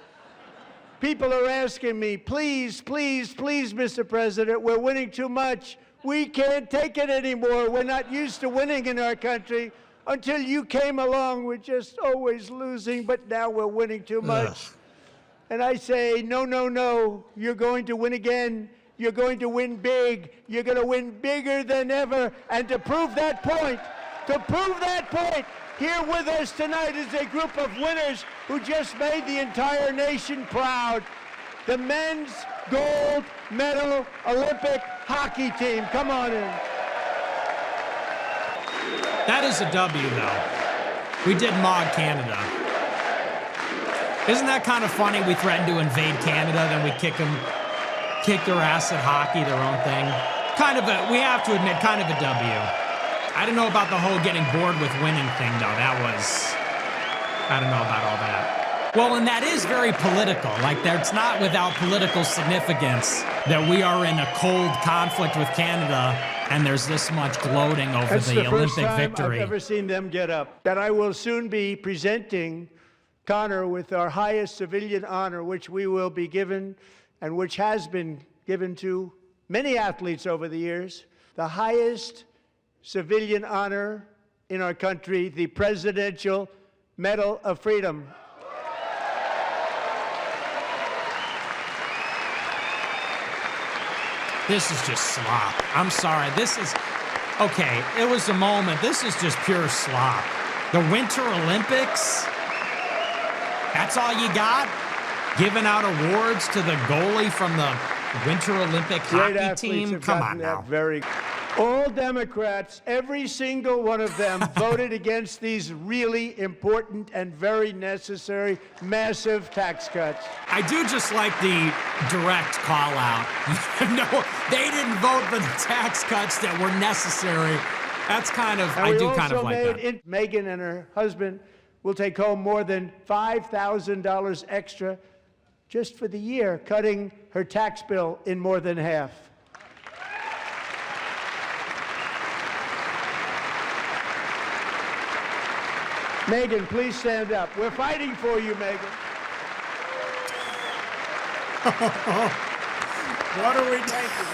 People are asking me, please, please, please, Mr. President, we're winning too much. We can't take it anymore. We're not used to winning in our country. Until you came along, we're just always losing, but now we're winning too much. Ugh. And I say, no, no, no, you're going to win again. You're going to win big. You're going to win bigger than ever. And to prove that point, here with us tonight is a group of winners who just made the entire nation proud. The men's gold medal Olympic hockey team. Come on in. That is a W, though. We did Mog Canada. Isn't that kind of funny? We threatened to invade Canada, then we kick their ass at hockey, their own thing. Kind of we have to admit, kind of a W. I don't know about the whole getting bored with winning thing, though. I don't know about all that. Well, and that is very political. Like, it's not without political significance that we are in a cold conflict with Canada and there's this much gloating over the Olympic victory. I've ever seen them get up. That I will soon be presenting Connor with our highest civilian honor, which we will be given and which has been given to many athletes over the years. The highest civilian honor in our country, the Presidential Medal of Freedom. This is just slop. I'm sorry. Okay, it was a moment. This is just pure slop. The Winter Olympics? That's all you got? Giving out awards to the goalie from the Winter Olympic hockey team? Come on now. All Democrats, every single one of them, voted against these really important and very necessary, massive tax cuts. I do just like the direct call out. No, they didn't vote for the tax cuts that were necessary. That's kind of, I do kind of like that. Meghan and her husband will take home more than $5,000 extra just for the year, cutting her tax bill in more than half. Meghan, please stand up. We're fighting for you, Meghan. What are we taking?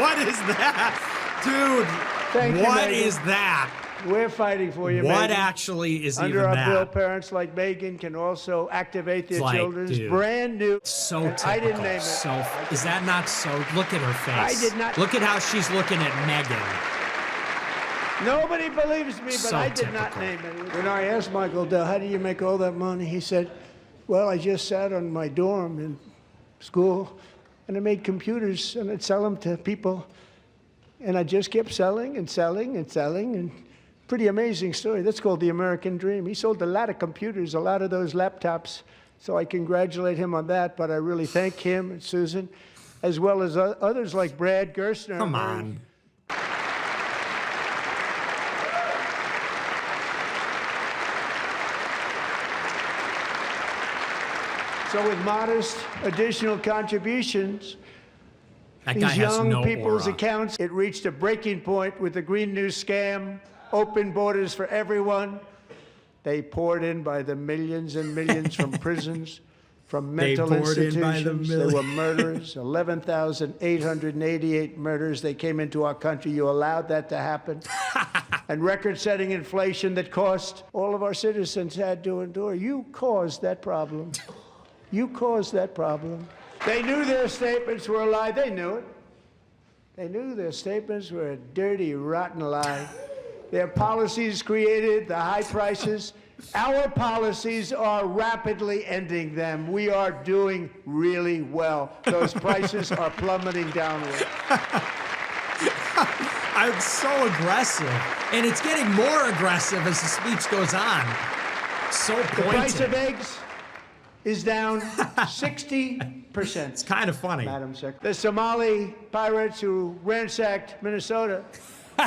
What is that? Dude, Thank you, what Meghan. is that? We're fighting for you, What Meghan. actually is Under even our that? bill, parents like Meghan can also activate their children's dude, brand new. So typical. I didn't name it. So, is that not so? Look at her face. I did not. Look at how she's looking at Meghan. Nobody believes me, but So I did not typical. name it. When I asked Michael, how do you make all that money? He said, well, I just sat on my dorm in school, and I made computers, and I'd sell them to people. And I just kept selling and selling and selling, and pretty amazing story. That's called the American dream. He sold a lot of computers, a lot of those laptops, so I congratulate him on that, but I really thank him and Susan, as well as others like Brad Gerstner. Come on. So with modest additional contributions, That guy these has young no people's aura. accounts, it reached a breaking point with the Green News scam. open borders for everyone. They poured in by the millions and millions from prisons, from mental institutions. There were murders, 11,888 murders. They came into our country. You allowed that to happen. And record-setting inflation that cost all of our citizens had to endure. You caused that problem. You caused that problem. They knew their statements were a lie. They knew it. They knew their statements were a dirty, rotten lie. Their policies created the high prices. Our policies are rapidly ending them. We are doing really well. Those prices are plummeting downward. I'm so aggressive. And it's getting more aggressive as the speech goes on. So pointed. The price of eggs is down 60%. It's kind of funny. Madam Secretary. The Somali pirates who ransacked Minnesota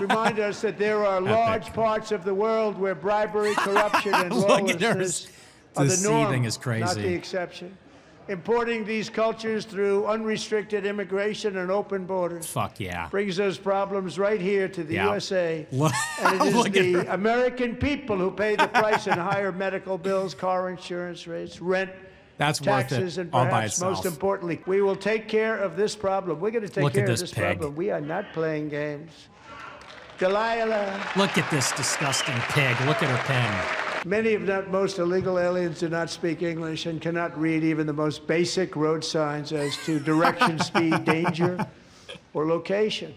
remind us that there are large parts of the world where bribery, corruption, and lawlessness are the norm, is crazy. not the exception. Importing these cultures through unrestricted immigration and open borders Fuck yeah. brings those problems right here to the USA. Look, And it is look at the her. American people who pay the price in higher medical bills, car insurance rates, rent, That's worth taxes, it and all by perhaps itself. most importantly, we will take care of this problem. We're going to take Look care at of this this pig. problem. We are not playing games. Delilah. Look at this disgusting pig. Look at her pen. Many, if not most, illegal aliens do not speak English and cannot read even the most basic road signs as to direction, speed, danger, or location.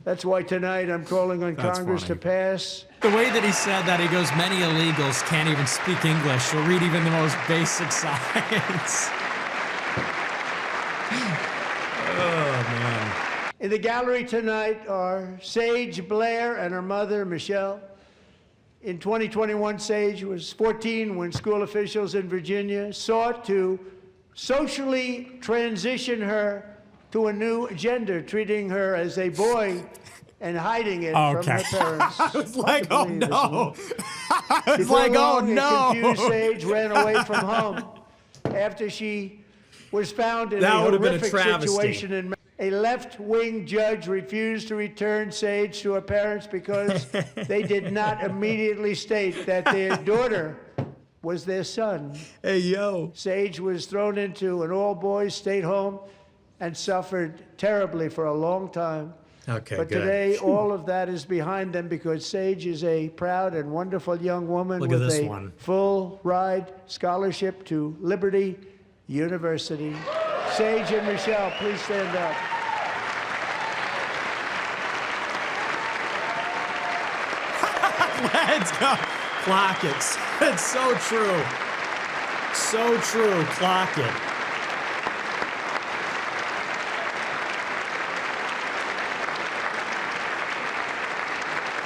That's why tonight I'm calling on That's Congress funny. to pass. The way that he said that, he goes, many illegals can't even speak English or read even the most basic signs. Oh, man. In the gallery tonight are Sage Blair and her mother, Michelle. In 2021, Sage was 14 when school officials in Virginia sought to socially transition her to a new gender, treating her as a boy and hiding it from her parents. I was like, oh, no. I was Before like, oh, long, a no. confused Sage ran away from home after she was found in That a would have been a horrific travesty. situation in a left-wing judge refused to return Sage to her parents because they did not immediately state that their daughter was their son. Hey, yo. Sage was thrown into an all-boys state home and suffered terribly for a long time. Okay, But good. today, all of that is behind them because Sage is a proud and wonderful young woman Look at with this a one. full-ride scholarship to Liberty University. Sage and Michelle, please stand up. Let's go. Clock it. It's so true. So true. Clock it.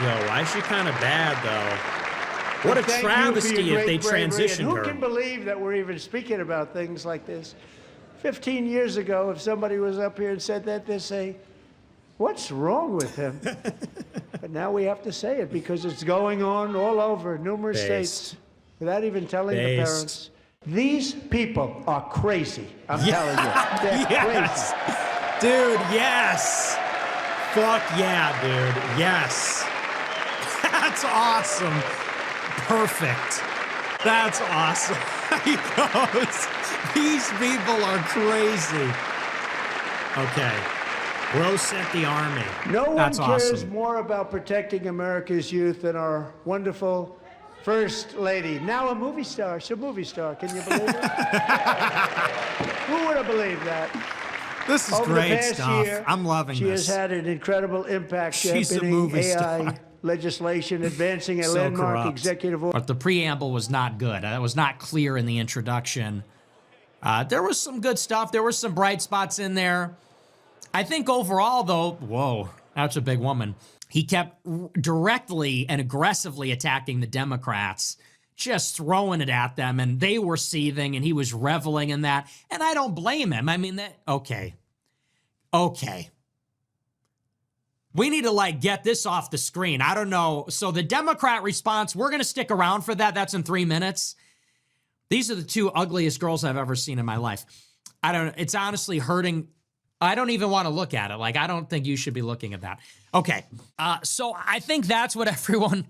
Yo, why is she kind of bad, though? What a Thank you for travesty your if they great bravery. transitioned And who her. can believe that we're even speaking about things like this? 15 years ago, if somebody was up here and said that, they'd say, what's wrong with him? But now we have to say it because it's going on all over numerous states without even telling the parents. These people are crazy. I'm telling you. They're Yes. crazy. Dude, yes. Fuck yeah, dude. Yes. That's awesome. Perfect. That's awesome. He goes, these people are crazy. Okay. Bro sent the army. No one That's cares awesome. more about protecting America's youth than our wonderful First Lady. Now a movie star. She's a movie star. Can you believe it? Who would have believed that? This is Over the great past stuff. year, I'm loving she this. has had an incredible impact She's a championing movie AI star. legislation, advancing a So landmark corrupt. executive order. But the preamble was not good. That was not clear in the introduction. There was some good stuff. There were some bright spots in there. I think overall, though, whoa, that's a big woman. He kept directly and aggressively attacking the Democrats, just throwing it at them, and they were seething, and he was reveling in that. And I don't blame him. I mean, okay. We need to, get this off the screen. I don't know. So the Democrat response, we're going to stick around for that. That's in 3 minutes. These are the two ugliest girls I've ever seen in my life. I don't know. It's honestly hurting I don't even want to look at it. Like, I don't think you should be looking at that. Okay. So I think that's what everyone,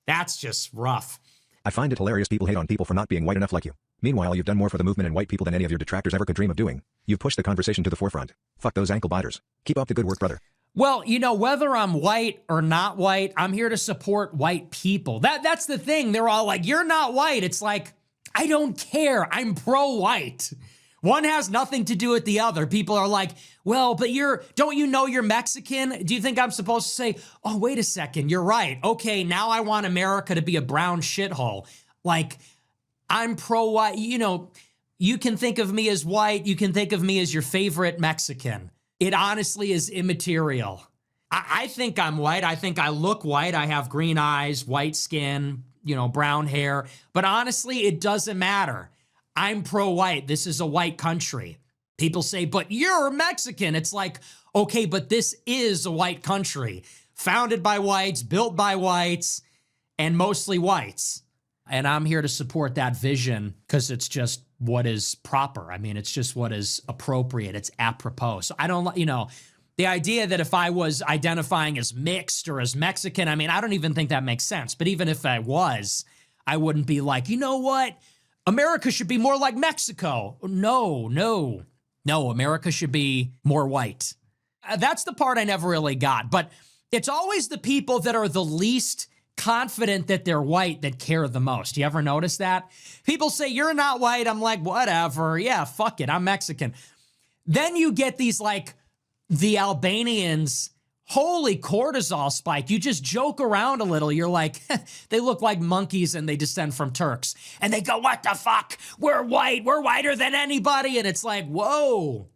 that's just rough. I find it hilarious people hate on people for not being white enough like you. Meanwhile, you've done more for the movement and white people than any of your detractors ever could dream of doing. You've pushed the conversation to the forefront. Fuck those ankle biters. Keep up the good work, brother. Well, you know, whether I'm white or not white, I'm here to support white people. That's the thing. They're all like, you're not white. It's like, I don't care. I'm pro-white. One has nothing to do with the other. People are like, well, but don't you know you're Mexican? Do you think I'm supposed to say, oh, wait a second, you're right. Okay, now I want America to be a brown shithole. Like, I'm pro-white. You know, you can think of me as white. You can think of me as your favorite Mexican. It honestly is immaterial. I think I'm white. I think I look white. I have green eyes, white skin, you know, brown hair. But honestly, it doesn't matter. I'm pro-white. This is a white country. People say, but you're Mexican. It's like, okay, but this is a white country. Founded by whites, built by whites, and mostly whites. And I'm here to support that vision because it's just what is proper. I mean, it's just what is appropriate. It's apropos. So I don't, you know, the idea that if I was identifying as mixed or as Mexican, I mean, I don't even think that makes sense. But even if I was, I wouldn't be like, you know what? America should be more like Mexico. No. America should be more white. That's the part I never really got. But it's always the people that are the least confident that they're white that care the most. You ever notice that? People say, you're not white. I'm like, whatever. Yeah, fuck it. I'm Mexican. Then you get these like the Albanians, holy cortisol spike. You just joke around a little. You're like, they look like monkeys and they descend from Turks. And they go, what the fuck? We're white. We're whiter than anybody. And it's like, whoa.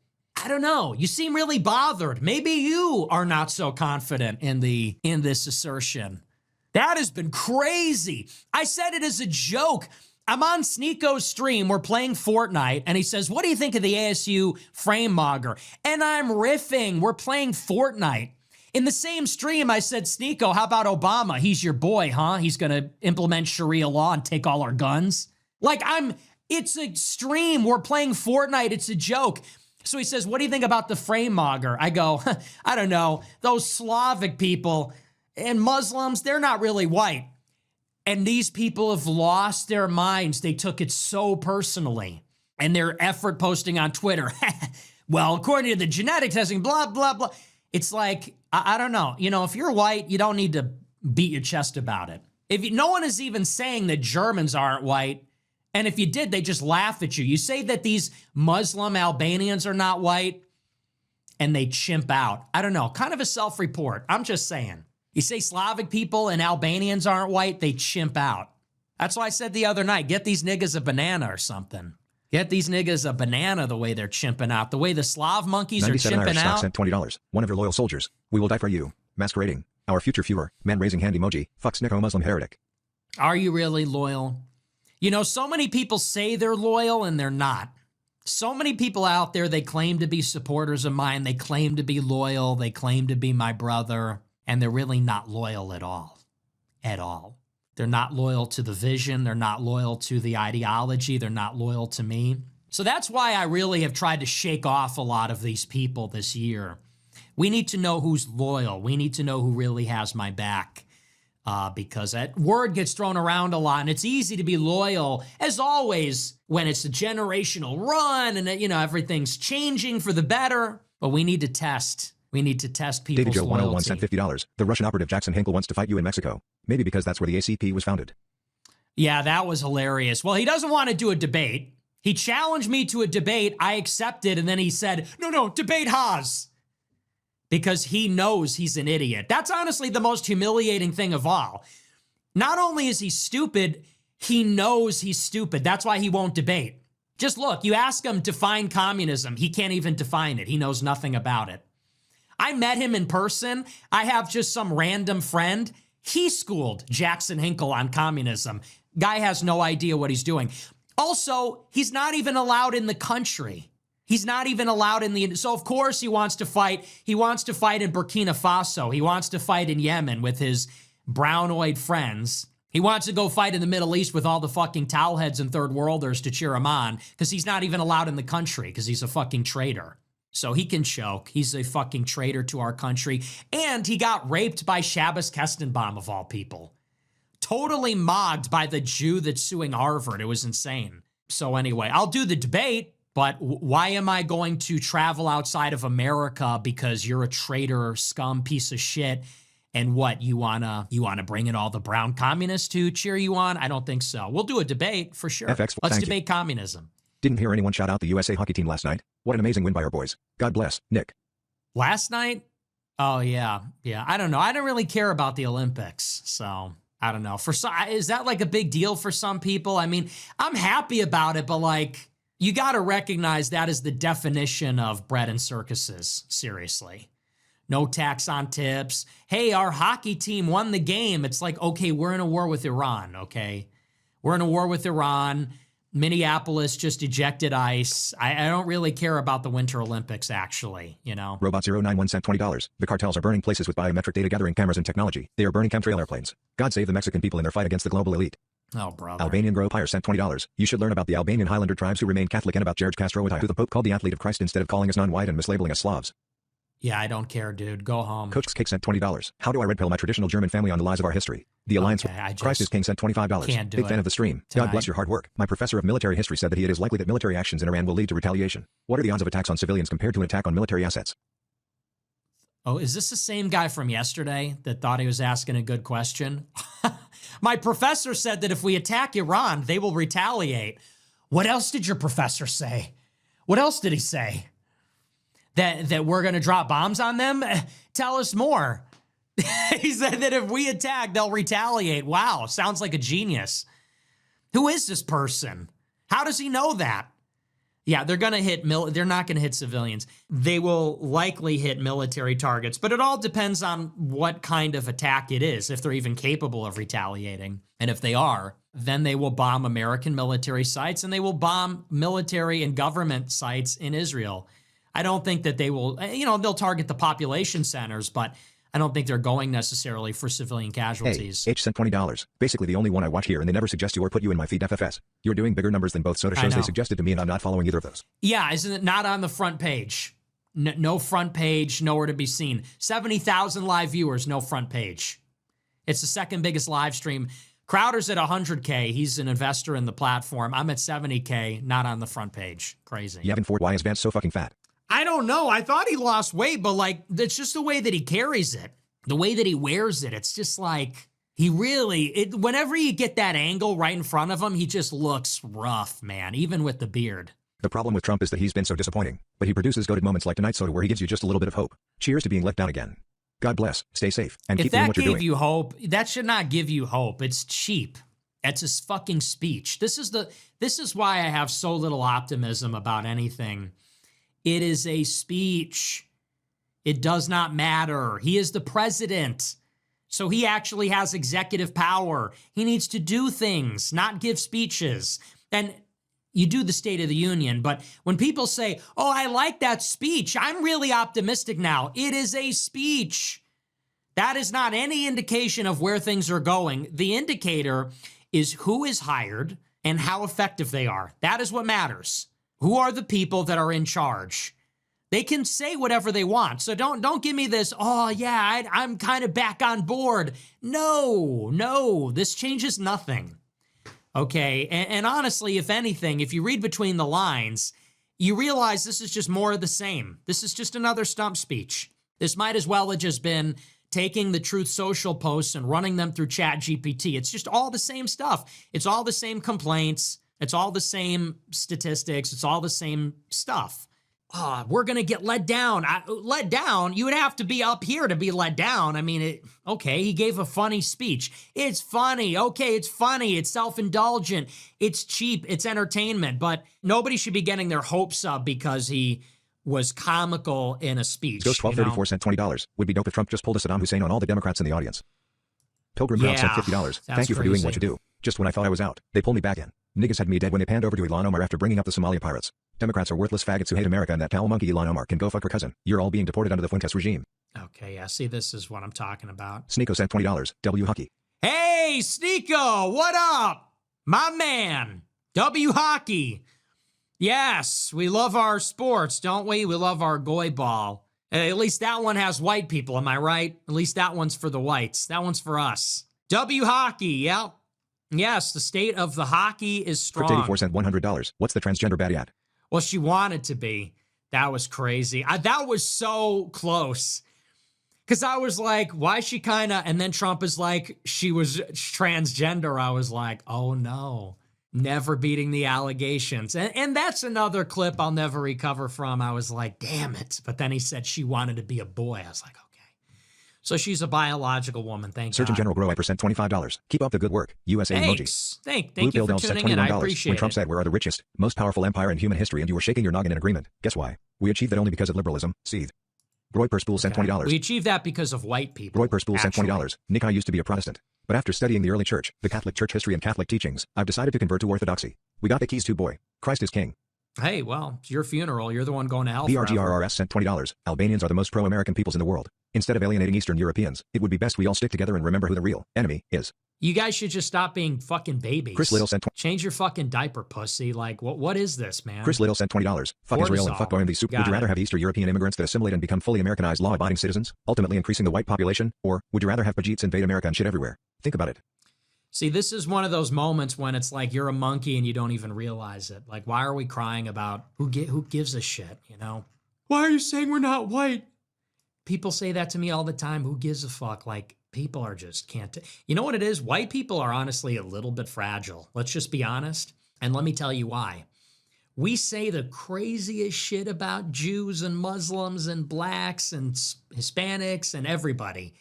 I don't know. You seem really bothered. Maybe you are not so confident in this assertion. That has been crazy. I said it as a joke. I'm on Sneako's stream. We're playing Fortnite. And he says, what do you think of the ASU frame mogger? And I'm riffing. We're playing Fortnite. In the same stream, I said, Sneako, how about Obama? He's your boy, huh? He's going to implement Sharia law and take all our guns. Like, it's a stream. We're playing Fortnite. It's a joke. So he says, what do you think about the frame mogger? I go, I don't know. Those Slavic people and Muslims, they're not really white. And these people have lost their minds. They took it so personally. And their effort posting on Twitter, well, according to the genetic testing, blah, blah, blah. It's like, I don't know. You know, if you're white, you don't need to beat your chest about it. No one is even saying that Germans aren't white. And if you did, they just laugh at you. You say that these Muslim Albanians are not white, and they chimp out. I don't know. Kind of a self-report. I'm just saying. You say Slavic people and Albanians aren't white, they chimp out. That's why I said the other night, get these niggas a banana or something. Get these niggas a banana the way they're chimping out. The way the Slav monkeys are chimping Irish out. Sent $20. One of your loyal soldiers. We will die for you. Masquerading. Our future fewer. Man raising hand emoji. Fuck Snicko Muslim heretic. Are you really loyal? You know, so many people say they're loyal and they're not. So many people out there, they claim to be supporters of mine. They claim to be loyal. They claim to be my brother. And they're really not loyal at all. At all. They're not loyal to the vision. They're not loyal to the ideology. They're not loyal to me. So that's why I really have tried to shake off a lot of these people this year. We need to know who's loyal. We need to know who really has my back. Because that word gets thrown around a lot, and it's easy to be loyal, as always, when it's a generational run and, you know, everything's changing for the better. But we need to test. We need to test people's David Joe loyalty. 101 sent $50. The Russian operative Jackson Hinkle wants to fight you in Mexico. Maybe because that's where the ACP was founded. Yeah, that was hilarious. Well, he doesn't want to do a debate. He challenged me to a debate. I accepted, and then he said, no, debate Haas. Because he knows he's an idiot. That's honestly the most humiliating thing of all. Not only is he stupid, he knows he's stupid. That's why he won't debate. Just look, you ask him to define communism. He can't even define it. He knows nothing about it. I met him in person. I have just some random friend. He schooled Jackson Hinkle on communism. Guy has no idea what he's doing. Also, he's not even allowed in the country. He's not even allowed in the... So, of course, he wants to fight. He wants to fight in Burkina Faso. He wants to fight in Yemen with his brownoid friends. He wants to go fight in the Middle East with all the fucking towelheads and third worlders to cheer him on because he's not even allowed in the country because he's a fucking traitor. So he can choke. He's a fucking traitor to our country. And he got raped by Shabbos Kestenbaum, of all people. Totally mogged by the Jew that's suing Harvard. It was insane. So anyway, I'll do the debate, but why am I going to travel outside of America because you're a traitor, scum, piece of shit? And what, you wanna bring in all the brown communists to cheer you on? I don't think so. We'll do a debate for sure. FX, Let's thank debate communism. Didn't hear anyone shout out the USA hockey team last night. What an amazing win by our boys. God bless, Nick. Last night? Oh, yeah. Yeah, I don't know. I don't really care about the Olympics, so I don't know. For some, is that like a big deal for some people? I mean, I'm happy about it, but like, you got to recognize that is the definition of bread and circuses, seriously. No tax on tips. Hey, our hockey team won the game. It's like, okay, we're in a war with Iran, okay? We're in a war with Iran. Minneapolis just ejected ICE. I don't really care about the Winter Olympics, actually, you know? Robot091 sent $20. The cartels are burning places with biometric data gathering cameras and technology. They are burning chemtrail airplanes. God save the Mexican people in their fight against the global elite. Oh, brother. Albanian Grow Pyre sent $20. You should learn about the Albanian Highlander tribes who remain Catholic and about George Castro, who the Pope called the athlete of Christ instead of calling us non-white and mislabeling us Slavs. Yeah, I don't care, dude. Go home. Coach's Cake sent $20. How do I red pill my traditional German family on the lies of our history? The Alliance Christ is King sent $25. Can't do Big it fan of the stream. tonight. God bless your hard work. My professor of military history said that it is likely that military actions in Iran will lead to retaliation. What are the odds of attacks on civilians compared to an attack on military assets? Oh, is this the same guy from yesterday that thought he was asking a good question? My professor said that if we attack Iran, they will retaliate. What else did your professor say? What else did he say? That we're going to drop bombs on them? Tell us more. He said that if we attack, they'll retaliate. Wow, sounds like a genius. Who is this person? How does he know that? Yeah, they're going to hit, they're not going to hit civilians. They will likely hit military targets, but it all depends on what kind of attack it is, if they're even capable of retaliating. And if they are, then they will bomb American military sites and they will bomb military and government sites in Israel. I don't think that they will, they'll target the population centers, but I don't think they're going necessarily for civilian casualties. Hey, H sent $20. Basically the only one I watch here and they never suggest you or put you in my feed FFS. You're doing bigger numbers than both soda shows they suggested to me and I'm not following either of those. Yeah, isn't it not on the front page? No front page, nowhere to be seen. 70,000 live viewers, no front page. It's the second biggest live stream. Crowder's at 100K. He's an investor in the platform. I'm at 70K, not on the front page. Crazy. Yavin Ford, why is Vance so fucking fat? I don't know. I thought he lost weight, but like, it's just the way that he carries it. The way that he wears it. It's just like, he really, whenever you get that angle right in front of him, he just looks rough, man, even with the beard. The problem with Trump is that he's been so disappointing, but he produces goated moments like Tonight Soda where he gives you just a little bit of hope. Cheers to being let down again. God bless, stay safe, and keep doing what you're doing. If that gave you hope, that should not give you hope. It's cheap. That's his fucking speech. This is why I have so little optimism about anything. It is a speech. It does not matter. He is the president. So he actually has executive power. He needs to do things, not give speeches. And you do the State of the Union, but when people say, oh, I like that speech, I'm really optimistic now. It is a speech. That is not any indication of where things are going. The indicator is who is hired and how effective they are. That is what matters. Who are the people that are in charge? They can say whatever they want. So don't give me this, oh yeah, I'm kind of back on board. No, this changes nothing. Okay, and honestly, if anything, if you read between the lines, you realize this is just more of the same. This is just another stump speech. This might as well have just been taking the Truth Social posts and running them through ChatGPT. It's just all the same stuff. It's all the same complaints. It's all the same statistics. It's all the same stuff. We're going to get let down. Let down? You would have to be up here to be let down. I mean, okay, he gave a funny speech. It's funny. Okay, it's funny. It's self-indulgent. It's cheap. It's entertainment. But nobody should be getting their hopes up because he was comical in a speech. Ghost 1234 sent $20. Would be dope if Trump just pulled a Saddam Hussein on all the Democrats in the audience. Pilgrim Rob sent $50. Thank you for doing what you do. Just when I thought I was out, they pulled me back in. Niggas had me dead when they panned over to Ilhan Omar after bringing up the Somalia pirates. Democrats are worthless faggots who hate America, and that towel monkey Ilhan Omar can go fuck her cousin. You're all being deported under the Fuentes regime. Okay, yeah, see, this is what I'm talking about. Sneeko sent $20. W Hockey. Hey, Sneeko, what up? My man, W Hockey. Yes, we love our sports, don't we? We love our goy ball. At least that one has white people, am I right? At least that one's for the whites. That one's for us. W hockey, yeah. Yes, the state of the hockey is strong. Crypt 84 sent $100. What's the transgender baddie at? Well, she wanted to be. That was crazy. That was so close. Because I was like, why is she kind of... And then Trump is like, she was transgender. I was like, oh no. Never beating the allegations. And that's another clip I'll never recover from. I was like, damn it. But then he said she wanted to be a boy. I was like, okay. So she's a biological woman. Thank you. Surgeon God. General Groiper sent $25. Keep up the good work. USA emoji. Thanks. Thank Blue you Pill for Del sent tuning in. I $21. appreciate When Trump it. said we're the richest, most powerful empire in human history and you were shaking your noggin in agreement. Guess why? We achieved that only because of liberalism. Seethe. Groiper Spool sent $20. We achieved that because of white people. Groiper Spool sent $20. Nick, I used to be a Protestant. But after studying the early church, the Catholic Church history and Catholic teachings, I've decided to convert to Orthodoxy. We got the keys too, boy. Christ is king. Hey, well, it's your funeral. You're the one going to hell forever. BRGRRS sent $20. Albanians are the most pro-American peoples in the world. Instead of alienating Eastern Europeans, it would be best we all stick together and remember who the real enemy is. You guys should just stop being fucking babies. Chris Little sent Change your fucking diaper, pussy. Like, what is this, man? Chris Little sent $20. Fuck Israel and fuck OMB soup. Would you rather have Eastern European immigrants that assimilate and become fully Americanized law-abiding citizens, ultimately increasing the white population? Or would you rather have Pajeets invade America and shit everywhere? Think about it. See, this is one of those moments when it's like you're a monkey and you don't even realize it. Like, why are we crying about who gives a shit, you know? Why are you saying we're not white? People say that to me all the time. Who gives a fuck? Like, people are just can't. You know what it is? White people are honestly a little bit fragile. Let's just be honest. And let me tell you why. We say the craziest shit about Jews and Muslims and blacks and Hispanics and everybody.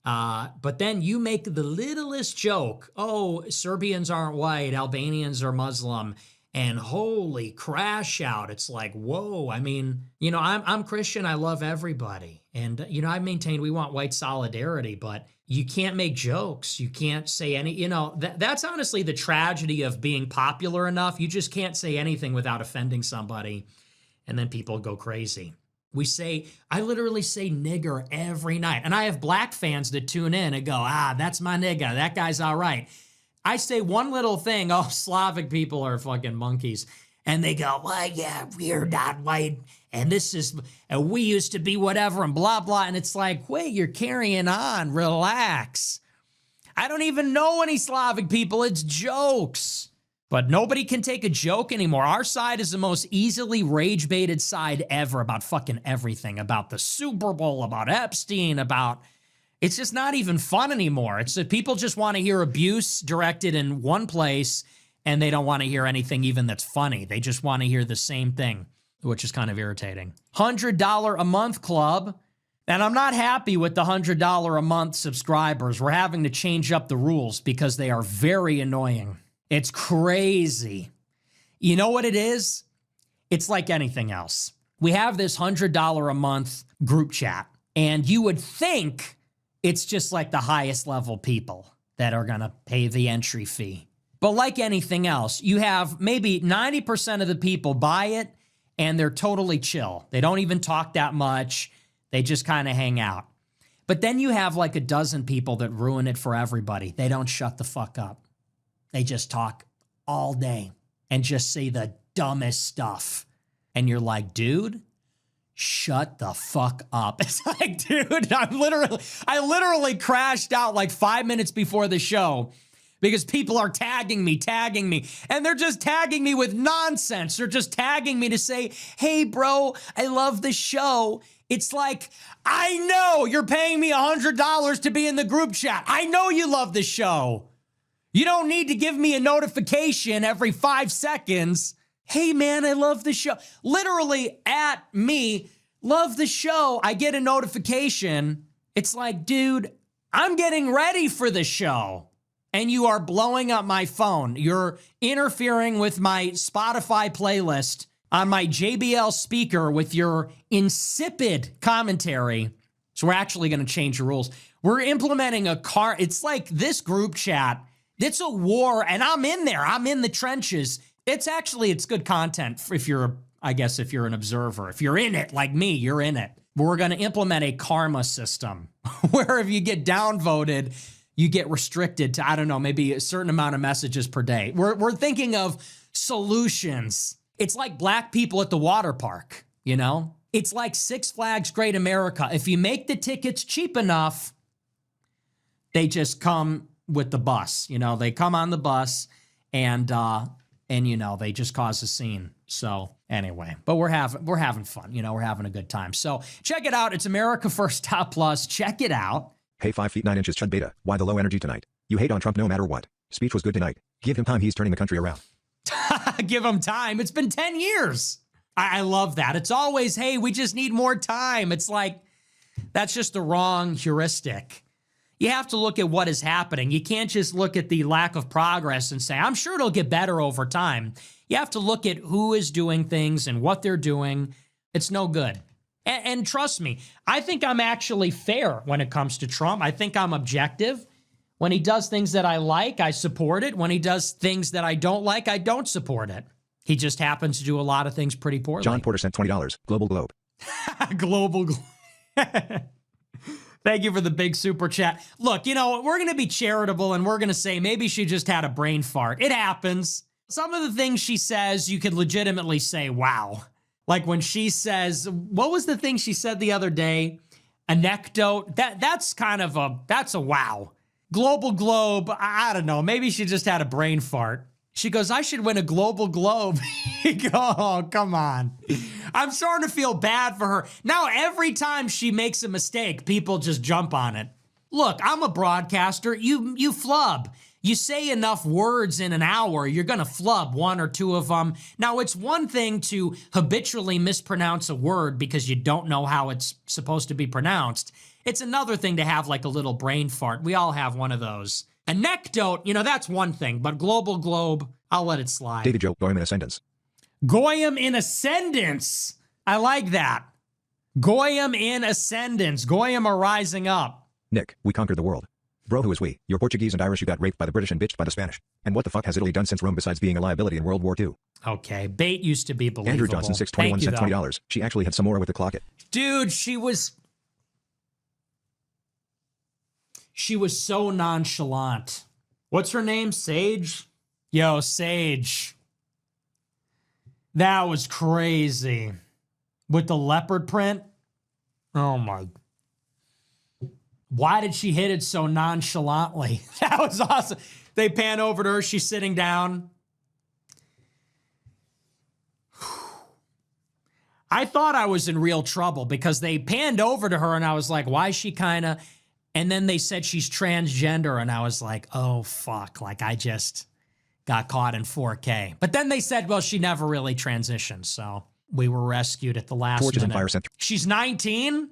But then you make the littlest joke. Oh, Serbians aren't white. Albanians are Muslim. And holy crash out. It's like, whoa. I mean, you know, I'm Christian. I love everybody. And, you know, I maintain we want white solidarity, but you can't make jokes. You can't say any, you know, that's honestly the tragedy of being popular enough. You just can't say anything without offending somebody. And then people go crazy. I literally say nigger every night. And I have black fans that tune in and go, that's my nigga. That guy's all right. I say one little thing, Slavic people are fucking monkeys. And they go, well, yeah, we're not white. And we used to be whatever and blah, blah. And it's like, wait, you're carrying on. Relax. I don't even know any Slavic people. It's jokes. But nobody can take a joke anymore. Our side is the most easily rage-baited side ever about fucking everything. About the Super Bowl, about Epstein, it's just not even fun anymore. It's that people just want to hear abuse directed in one place, and they don't want to hear anything even that's funny. They just want to hear the same thing, which is kind of irritating. $100 a month club. And I'm not happy with the $100 a month subscribers. We're having to change up the rules because they are very annoying. It's crazy. You know what it is? It's like anything else. We have this $100 a month group chat, and you would think it's just like the highest level people that are going to pay the entry fee. But like anything else, you have maybe 90% of the people buy it, and they're totally chill. They don't even talk that much. They just kind of hang out. But then you have like a dozen people that ruin it for everybody. They don't shut the fuck up. They just talk all day and just say the dumbest stuff. And you're like, dude, shut the fuck up. It's like, dude, I literally crashed out like 5 minutes before the show because people are tagging me. And they're just tagging me with nonsense. They're just tagging me to say, hey, bro, I love the show. It's like, I know you're paying me $100 to be in the group chat. I know you love the show. You don't need to give me a notification every 5 seconds. Hey, man, I love the show. Literally at me, love the show. I get a notification. It's like, dude, I'm getting ready for the show. And you are blowing up my phone. You're interfering with my Spotify playlist on my JBL speaker with your insipid commentary. So we're actually going to change the rules. We're implementing it's like this group chat. It's a war, and I'm in there. I'm in the trenches. It's good content if you're an observer. If you're in it, like me, you're in it. We're going to implement a karma system where if you get downvoted, you get restricted to, I don't know, maybe a certain amount of messages per day. We're thinking of solutions. It's like black people at the water park, you know? It's like Six Flags Great America. If you make the tickets cheap enough, they just come with the bus. You know, they come on the bus and you know, they just cause a scene. So anyway, but we're having fun. You know, we're having a good time. So check it out. It's America First Top Plus. Check it out. Hey 5 feet 9 inches Chud Beta, why the low energy tonight? You hate on Trump no matter what. Speech was good tonight. Give him time, he's turning the country around. Give him time. It's been 10 years. I love that. It's always, hey, we just need more time. It's like, that's just the wrong heuristic. You have to look at what is happening. You can't just look at the lack of progress and say, I'm sure it'll get better over time. You have to look at who is doing things and what they're doing. It's no good. And trust me, I think I'm actually fair when it comes to Trump. I think I'm objective. When he does things that I like, I support it. When he does things that I don't like, I don't support it. He just happens to do a lot of things pretty poorly. John Porter sent $20. Global Globe. Global Thank you for the big super chat. Look, you know, we're going to be charitable and we're going to say maybe she just had a brain fart. It happens. Some of the things she says, you could legitimately say, wow. Like when she says, what was the thing she said the other day? Anecdote. That's a wow. Global Globe, I don't know. Maybe she just had a brain fart. She goes, I should win a Global Globe. You go, oh, come on. I'm starting to feel bad for her. Now, every time she makes a mistake, people just jump on it. Look, I'm a broadcaster. You flub. You say enough words in an hour, you're going to flub one or two of them. Now, it's one thing to habitually mispronounce a word because you don't know how it's supposed to be pronounced. It's another thing to have like a little brain fart. We all have one of those. Anecdote, you know, that's one thing, but Global Globe, I'll let it slide. David Joe, Goyim in Ascendance. Goyim in Ascendance. I like that. Goyim in Ascendance. Goyim are rising up. Nick, we conquered the world. Bro, who is we? You're Portuguese and Irish, you got raped by the British and bitched by the Spanish. And what the fuck has Italy done since Rome besides being a liability in World War II? Okay, bait used to be believable. Andrew Johnson, 621 sent $20. She actually had some more with the clock it. Dude, she was so nonchalant. What's her name? Sage? Yo, Sage. That was crazy. With the leopard print? Oh my. Why did she hit it so nonchalantly? That was awesome. They pan over to her. She's sitting down. I thought I was in real trouble because they panned over to her and I was like, why is she kind of... And then they said she's transgender and I was like, oh, fuck. Like I just got caught in 4K. But then they said, well, she never really transitioned. So we were rescued at the last Torches minute. and Fire sent. She's 19?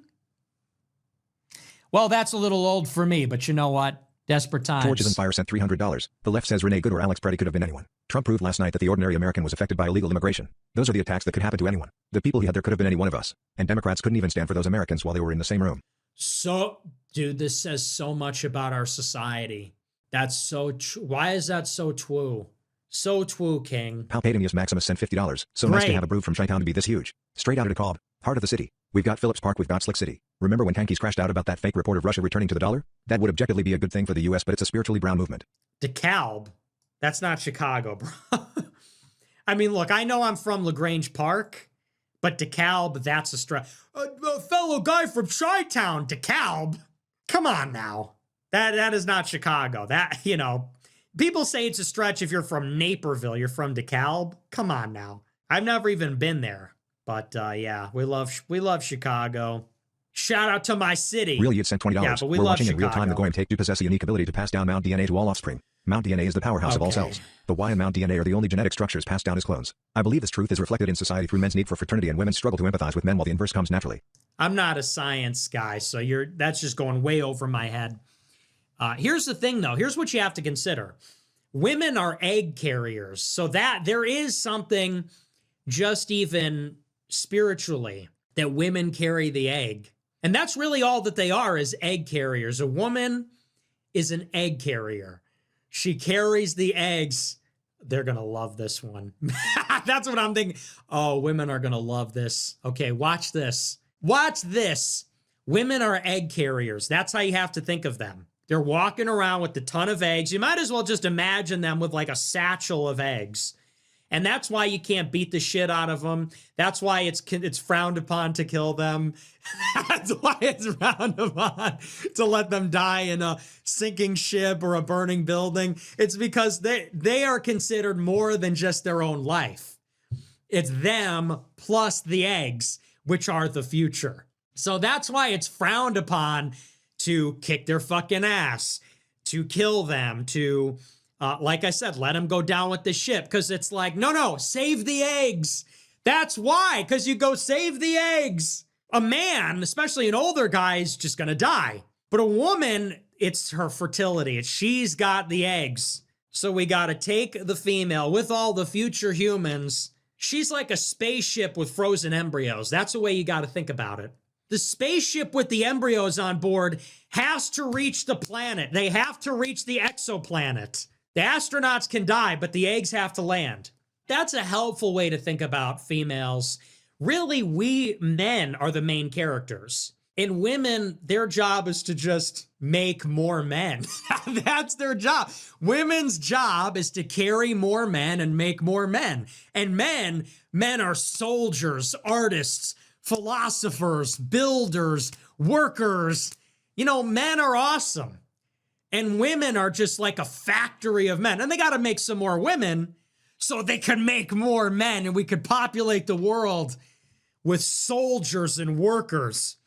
Well, that's a little old for me, but you know what? Desperate times. Torches and Fire sent $300. The left says Renee Good or Alex Preddy could have been anyone. Trump proved last night that the ordinary American was affected by illegal immigration. Those are the attacks that could happen to anyone. The people he had there could have been any one of us. And Democrats couldn't even stand for those Americans while they were in the same room. So, dude, this says so much about our society. That's so true. Why is that so true? So true, King. Palpatinius Maximus sent $50. So nice to have a brew from Chi-Town to be this huge. Straight out of DeKalb, heart of the city. We've got Phillips Park, we've got Slick City. Remember when tankies crashed out about that fake report of Russia returning to the dollar? That would objectively be a good thing for the US, but it's a spiritually brown movement. DeKalb? That's not Chicago, bro. I mean, look, I know I'm from LaGrange Park, but DeKalb, that's a stretch. A fellow guy from Chi-Town, DeKalb? Come on now. That is not Chicago. That, you know, people say it's a stretch if you're from Naperville, you're from DeKalb. Come on now. I've never even been there. But yeah, we love Chicago. Shout out to my city. Real You'd sent $20. Yeah, but we're watching Chicago. in real time the Goyim take do possess a unique ability to pass down Mount DNA to all offspring. Mount DNA is the powerhouse of all cells. The Y and Mount DNA are the only genetic structures passed down as clones. I believe this truth is reflected in society through men's need for fraternity and women's struggle to empathize with men while the inverse comes naturally. I'm not a science guy, so that's just going way over my head. Here's the thing, though. Here's what you have to consider. Women are egg carriers, so that there is something just even spiritually that women carry the egg. And that's really all that they are, is egg carriers. A woman is an egg carrier. She carries the eggs. They're going to love this one. That's what I'm thinking. Oh, women are going to love this. Okay, watch this. Watch this. Women are egg carriers. That's how you have to think of them. They're walking around with a ton of eggs. You might as well just imagine them with like a satchel of eggs. And that's why you can't beat the shit out of them. That's why it's frowned upon to kill them. That's why it's frowned upon to let them die in a sinking ship or a burning building. It's because they are considered more than just their own life. It's them plus the eggs, which are the future. So that's why it's frowned upon to kick their fucking ass, to kill them, to... like I said, let him go down with the ship, because it's like, no, save the eggs. That's why, because you go save the eggs. A man, especially an older guy, is just going to die. But a woman, it's her fertility. She's got the eggs. So we got to take the female with all the future humans. She's like a spaceship with frozen embryos. That's the way you got to think about it. The spaceship with the embryos on board has to reach the planet. They have to reach the exoplanet. The astronauts can die, but the eggs have to land. That's a helpful way to think about females. Really, we men are the main characters. And women, their job is to just make more men. That's their job. Women's job is to carry more men and make more men. And men are soldiers, artists, philosophers, builders, workers. You know, men are awesome. And women are just like a factory of men. And they got to make some more women so they can make more men. And we could populate the world with soldiers and workers.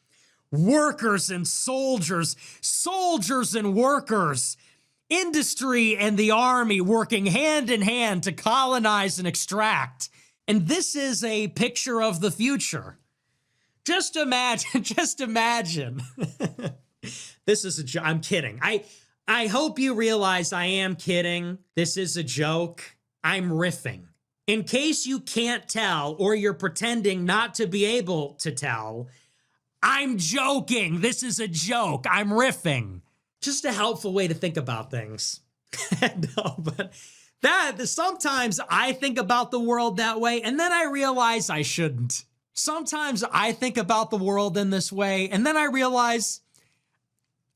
Workers and soldiers. Soldiers and workers. Industry and the army working hand in hand to colonize and extract. And this is a picture of the future. Just imagine. This is a joke. I'm kidding. I hope you realize I am kidding. This is a joke. I'm riffing. In case you can't tell or you're pretending not to be able to tell, I'm joking. This is a joke. I'm riffing. Just a helpful way to think about things. No, but sometimes I think about the world that way, and then I realize I shouldn't. Sometimes I think about the world in this way, and then I realize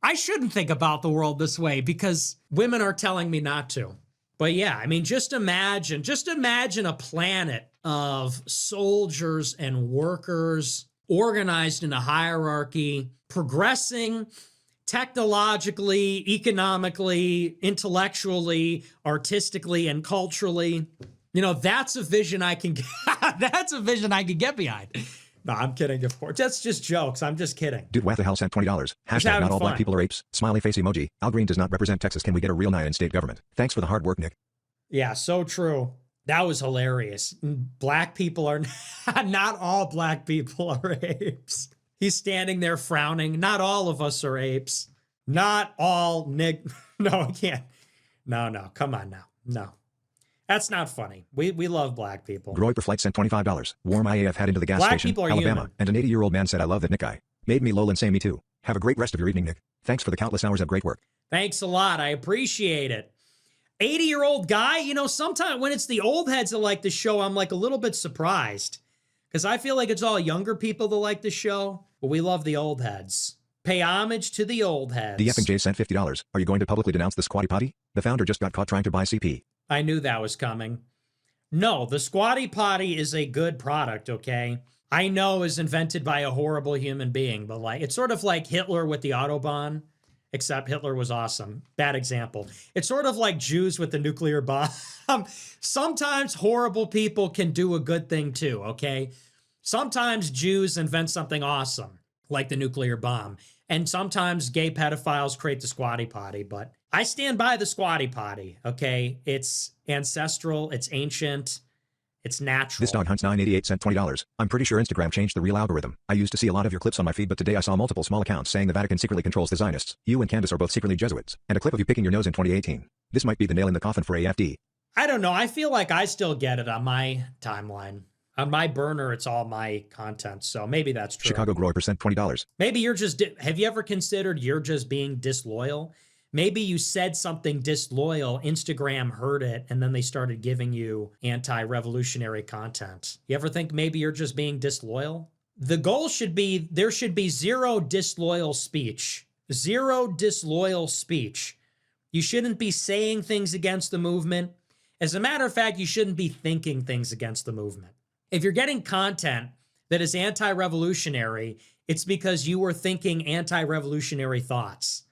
I shouldn't think about the world this way because women are telling me not to. But yeah, I mean, just imagine a planet of soldiers and workers organized in a hierarchy, progressing technologically, economically, intellectually, artistically, and culturally. You know, that's a vision I can get behind. No, I'm kidding, of course. That's just jokes. I'm just kidding. Dude, what the hell sent $20. Hashtag not all black people are apes. Smiley face emoji. Al Green does not represent Texas. Can we get a real nine in state government? Thanks for the hard work, Nick. Yeah, so true. That was hilarious. Black people are not all black people are apes. He's standing there frowning. Not all of us are apes. Not all Nick. No, I can't. No, come on now. No. That's not funny. We love black people. Groy per flight sent $25. Warm IAF head into the gas Black station, people are Alabama, human. and an 80-year-old man said, I love that Nick guy. Made me lol and say me too. Have a great rest of your evening, Nick. Thanks for the countless hours of great work. Thanks a lot. I appreciate it. 80-year-old guy, you know, sometimes when it's the old heads that like the show, I'm like a little bit surprised because I feel like it's all younger people that like the show, but we love the old heads. Pay homage to the old heads. DF and J sent $50. Are you going to publicly denounce the Squatty Potty? The founder just got caught trying to buy CP. I knew that was coming. No, the Squatty Potty is a good product, okay? I know is invented by a horrible human being, but like it's sort of like Hitler with the Autobahn, except Hitler was awesome. Bad example. It's sort of like Jews with the nuclear bomb. Sometimes horrible people can do a good thing too, okay? Sometimes Jews invent something awesome, like the nuclear bomb. And sometimes gay pedophiles create the Squatty Potty, but I stand by the Squatty Potty, okay? It's ancestral, it's ancient, it's natural. This dog hunts 988 sent $20. I'm pretty sure Instagram changed the real algorithm. I used to see a lot of your clips on my feed, but today I saw multiple small accounts saying the Vatican secretly controls the Zionists. You and Candace are both secretly Jesuits. And a clip of you picking your nose in 2018. This might be the nail in the coffin for AFD. I don't know. I feel like I still get it on my timeline. On my burner, it's all my content, so maybe that's true. Chicago Groy percent $20. Maybe you're just, have you ever considered you're just being disloyal? Maybe you said something disloyal, Instagram heard it, and then they started giving you anti-revolutionary content. You ever think maybe you're just being disloyal? The goal should be, there should be zero disloyal speech. Zero disloyal speech. You shouldn't be saying things against the movement, As a matter of fact, you shouldn't be thinking things against the movement. If you're getting content that is anti-revolutionary, it's because you were thinking anti-revolutionary thoughts.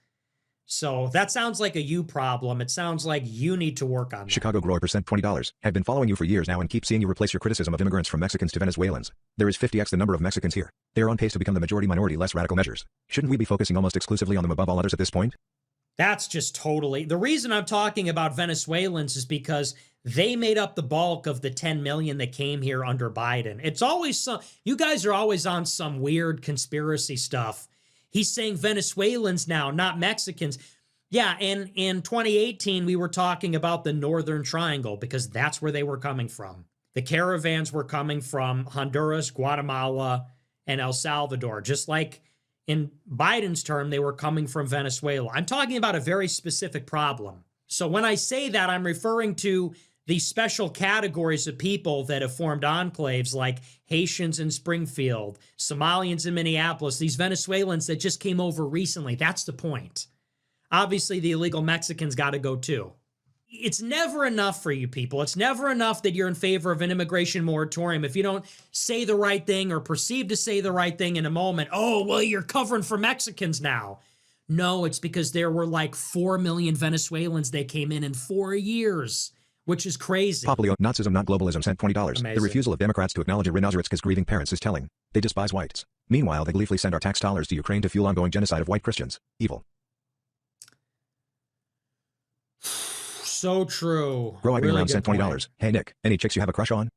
So that sounds like a you problem. It sounds like you need to work on that. Chicago Grower percent $20. Have been following you for years now and keep seeing you replace your criticism of immigrants from Mexicans to Venezuelans. There is 50x the number of Mexicans here. They are on pace to become the majority minority less radical measures. Shouldn't we be focusing almost exclusively on them above all others at this point? That's just totally... The reason I'm talking about Venezuelans is because they made up the bulk of the 10 million that came here under Biden. It's always some... You guys are always on some weird conspiracy stuff. He's saying Venezuelans now, not Mexicans. Yeah, and in 2018, we were talking about the Northern Triangle because that's where they were coming from. The caravans were coming from Honduras, Guatemala, and El Salvador. Just like in Biden's term, they were coming from Venezuela. I'm talking about a very specific problem. So when I say that, I'm referring to these special categories of people that have formed enclaves like Haitians in Springfield, Somalians in Minneapolis, these Venezuelans that just came over recently. That's the point. Obviously, the illegal Mexicans got to go too. It's never enough for you people. It's never enough that you're in favor of an immigration moratorium. If you don't say the right thing or perceive to say the right thing in a moment, oh, well, you're covering for Mexicans now. No, it's because there were like 4 million Venezuelans that came in 4 years. Which is crazy. Poplio, Nazism, not globalism, sent $20. Amazing. The refusal of Democrats to acknowledge a rhinoceros's grieving parents is telling. They despise whites. Meanwhile, they gleefully send our tax dollars to Ukraine to fuel ongoing genocide of white Christians. Evil. So true. Grow Iving Really around good sent $20. point. Hey Nick, any chicks you have a crush on?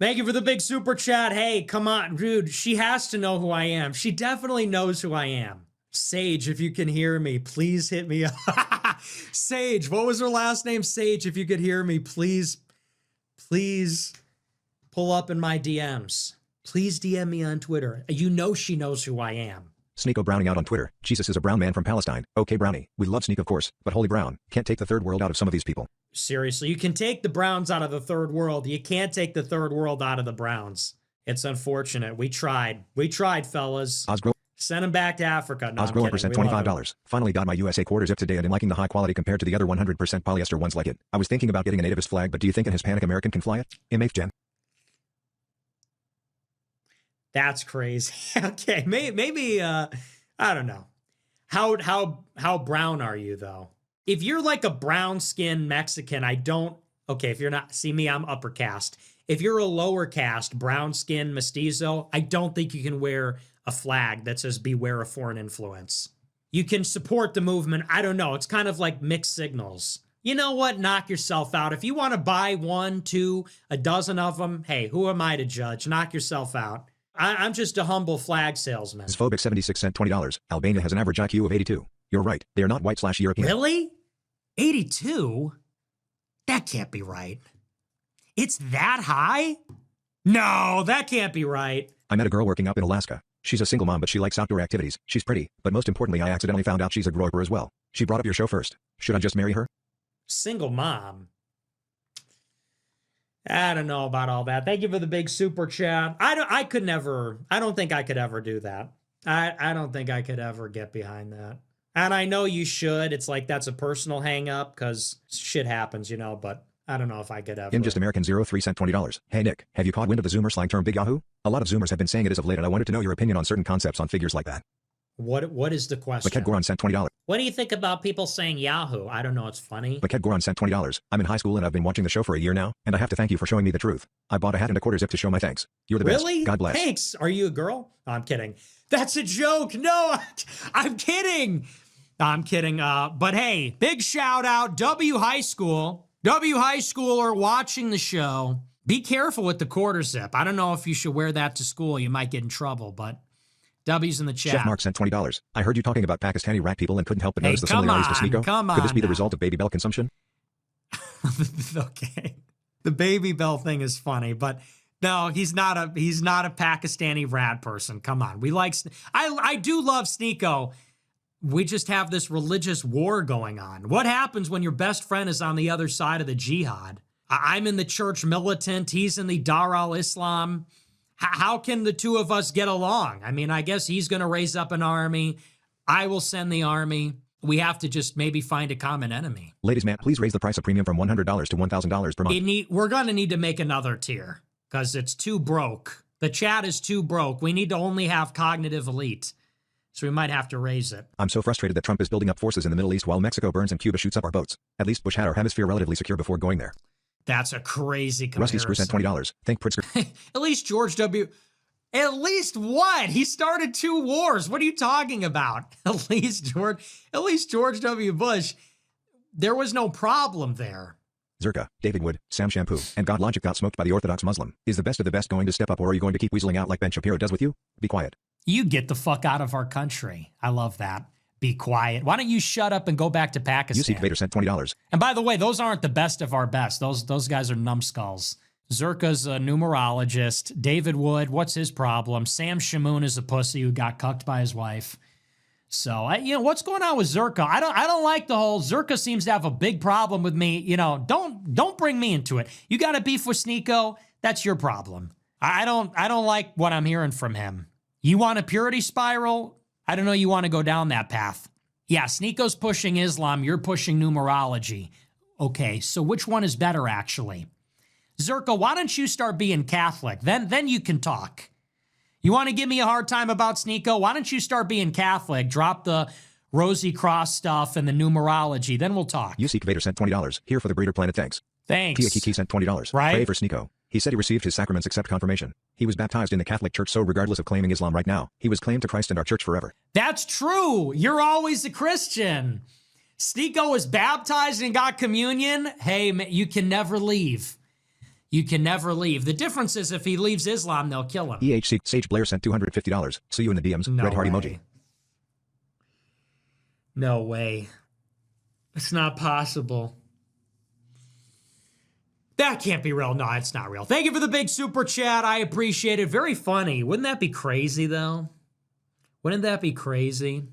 Thank you for the big super chat. Hey, come on, dude. She has to know who I am. She definitely knows who I am. Sage, if you can hear me, please hit me up. Sage, what was her last name? Sage, if you could hear me, please pull up in my DMs. Please DM me on Twitter. You know she knows who I am. Sneeko Browning out on Twitter. Jesus is a brown man from Palestine. Okay, Brownie. We love Sneek, of course, but holy brown. Can't take the third world out of some of these people. Seriously, you can take the Browns out of the third world. You can't take the third world out of the Browns. It's unfortunate. We tried. We tried, fellas. Osgro. Send them back to Africa. No, I'm Osgrower kidding. percent We love $25. Finally got my USA quarter zip today and I'm liking the high quality compared to the other 100% polyester ones like it. I was thinking about getting a nativist flag, but do you think an Hispanic American can fly it? MH Jen. That's crazy. Okay, maybe I don't know. How brown are you though? If you're like a brown skinned Mexican, okay, if you're not, see me, I'm upper caste. If you're a lower caste, brown skinned mestizo, I don't think you can wear a flag that says beware of foreign influence. You can support the movement. I don't know. It's kind of like mixed signals. You know what? Knock yourself out. If you want to buy 1, 2, a dozen of them, hey, who am I to judge? Knock yourself out. I'm just a humble flag salesman. Phobic 76 cent $20. Albania has an average IQ of 82. You're right. They are not white/European. Really? 82? That can't be right. It's that high? No, that can't be right. I met a girl working up in Alaska. She's a single mom, but she likes outdoor activities. She's pretty, but most importantly, I accidentally found out she's a grower as well. She brought up your show first. Should I just marry her? Single mom. I don't know about all that. Thank you for the big super chat. I don't think I could ever do that. I don't think I could ever get behind that. And I know you should. It's like that's a personal hang up because shit happens, but I don't know if I could ever. I'm just American 03 cent $20. Hey Nick, have you caught wind of the Zoomer slang term Big Yahoo? A lot of Zoomers have been saying it as of late and I wanted to know your opinion on certain concepts on figures like that. What is the question? Baket Goron sent $20. What do you think about people saying Yahoo? I don't know. It's funny. Baket Goron sent $20. I'm in high school and I've been watching the show for a year now, and I have to thank you for showing me the truth. I bought a hat and a quarter zip to show my thanks. You're the best. Really? God bless. Thanks. Are you a girl? No, I'm kidding. That's a joke. No, I'm kidding. I'm kidding. But hey, big shout out. W High School are watching the show. Be careful with the quarter zip. I don't know if you should wear that to school. You might get in trouble, but W's in the chat. Chef Mark sent $20. I heard you talking about Pakistani rat people and couldn't help but notice the similarities to Sneeko. Could this be the result of Baby Bell consumption? Okay. The Baby Bell thing is funny, but no, he's not a Pakistani rat person. Come on. I do love Sneeko. We just have this religious war going on. What happens when your best friend is on the other side of the jihad? I'm in the church militant. He's in the Dar al-Islam. How can the two of us get along? I mean, I guess he's going to raise up an army. I will send the army. We have to just maybe find a common enemy. Ladies man, please raise the price of premium from $100 to $1,000 per month. We're going to need to make another tier because it's too broke. The chat is too broke. We need to only have cognitive elite. So we might have to raise it. I'm so frustrated that Trump is building up forces in the Middle East while Mexico burns and Cuba shoots up our boats. At least Bush had our hemisphere relatively secure before going there. That's a crazy comparison. Rusty Screw sent $20. Thank Pritzker. At least George W. At least what? He started 2 wars. What are you talking about? At least George W. Bush. There was no problem there. Zerka, David Wood, Sam Shampoo, and God Logic got smoked by the Orthodox Muslim. Is the best of the best going to step up, or are you going to keep weaseling out like Ben Shapiro does with you? Be quiet. You get the fuck out of our country. I love that. Be quiet. Why don't you shut up and go back to Pakistan? UC Vader sent $20. And by the way, those aren't the best of our best. Those guys are numbskulls. Zerka's a numerologist. David Wood, what's his problem? Sam Shamoon is a pussy who got cucked by his wife. So, what's going on with Zerka? I don't like the whole Zerka seems to have a big problem with me. Don't bring me into it. You got a beef with Sneeko? That's your problem. I don't like what I'm hearing from him. You want a purity spiral? I don't know you want to go down that path. Yeah, Sneeko's pushing Islam, you're pushing numerology. Okay, so which one is better actually? Zerka, why don't you start being Catholic? Then you can talk. You want to give me a hard time about Sneeko? Why don't you start being Catholic? Drop the Rosy Cross stuff and the numerology. Then we'll talk. UC Vader sent $20. Here for the Breeder Planet, thanks. Thanks. Tia Kiki sent $20. Right? Pray for Sneeko. He said he received his sacraments except confirmation. He was baptized in the Catholic Church, so regardless of claiming Islam right now, he was claimed to Christ and our church forever. That's true. You're always a Christian. Sneeko was baptized and got communion. Hey, man, you can never leave. You can never leave. The difference is if he leaves Islam, they'll kill him. EHC Sage Blair sent $250. See you in the DMs. No Red heart way. emoji. No way. It's not possible. That can't be real. No, it's not real. Thank you for the big super chat. I appreciate it. Very funny. Wouldn't that be crazy, though? Wouldn't that be crazy?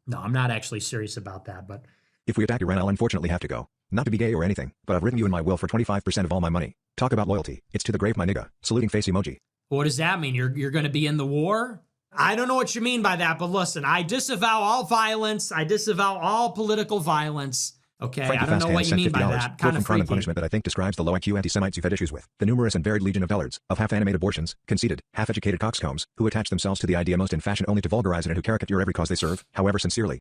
No, I'm not actually serious about that, but... If we attack Iran, I'll unfortunately have to go. Not to be gay or anything, but I've written you in my will for 25% of all my money. Talk about loyalty. It's to the grave, my nigga. Saluting face emoji. What does that mean? You're going to be in the war? I don't know what you mean by that, but listen, I disavow all violence. I disavow all political violence. Okay, Frankie I don't know what you mean by that. Kind of crime and freaky. punishment that I think describes the low IQ anti-Semites you've had issues with. The numerous and varied legion of dullards, of half-animated abortions, conceited, half-educated coxcombs, who attach themselves to the idea most in fashion only to vulgarize it and who caricature every cause they serve, however sincerely.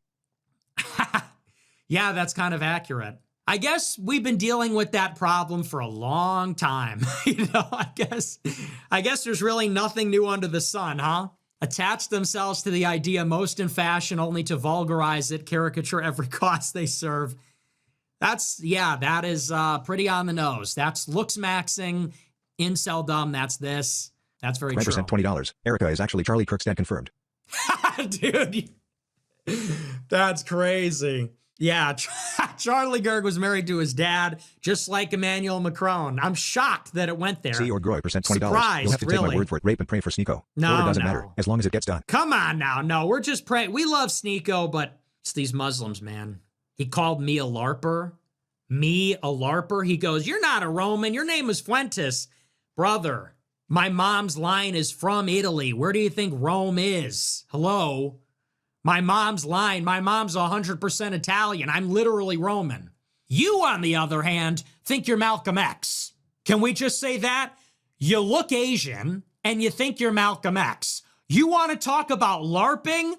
Yeah, that's kind of accurate. I guess we've been dealing with that problem for a long time. I guess there's really nothing new under the sun, huh? Attach themselves to the idea most in fashion only to vulgarize it, caricature every cause they serve. That is pretty on the nose. That's looks maxing, incel-dumb, that's this. That's very true. Sent $20. Erica is actually Charlie Kirk's dad confirmed. Dude, that's crazy. Yeah, Charlie Gerg was married to his dad, just like Emmanuel Macron. I'm shocked that it went there. C or Groy percent $20. Surprised, You'll have to take my word for it. Rape and pray for Sneeko. No, Order doesn't no. matter, as long as it gets done. Come on now. No, we're just praying. We love Sneeko, but it's these Muslims, man. He called me a LARPer. Me, a LARPer? He goes, you're not a Roman. Your name is Fuentes. Brother, my mom's line is from Italy. Where do you think Rome is? Hello? My mom's line, my mom's 100% Italian. I'm literally Roman. You, on the other hand, think you're Malcolm X. Can we just say that? You look Asian and you think you're Malcolm X. You want to talk about LARPing?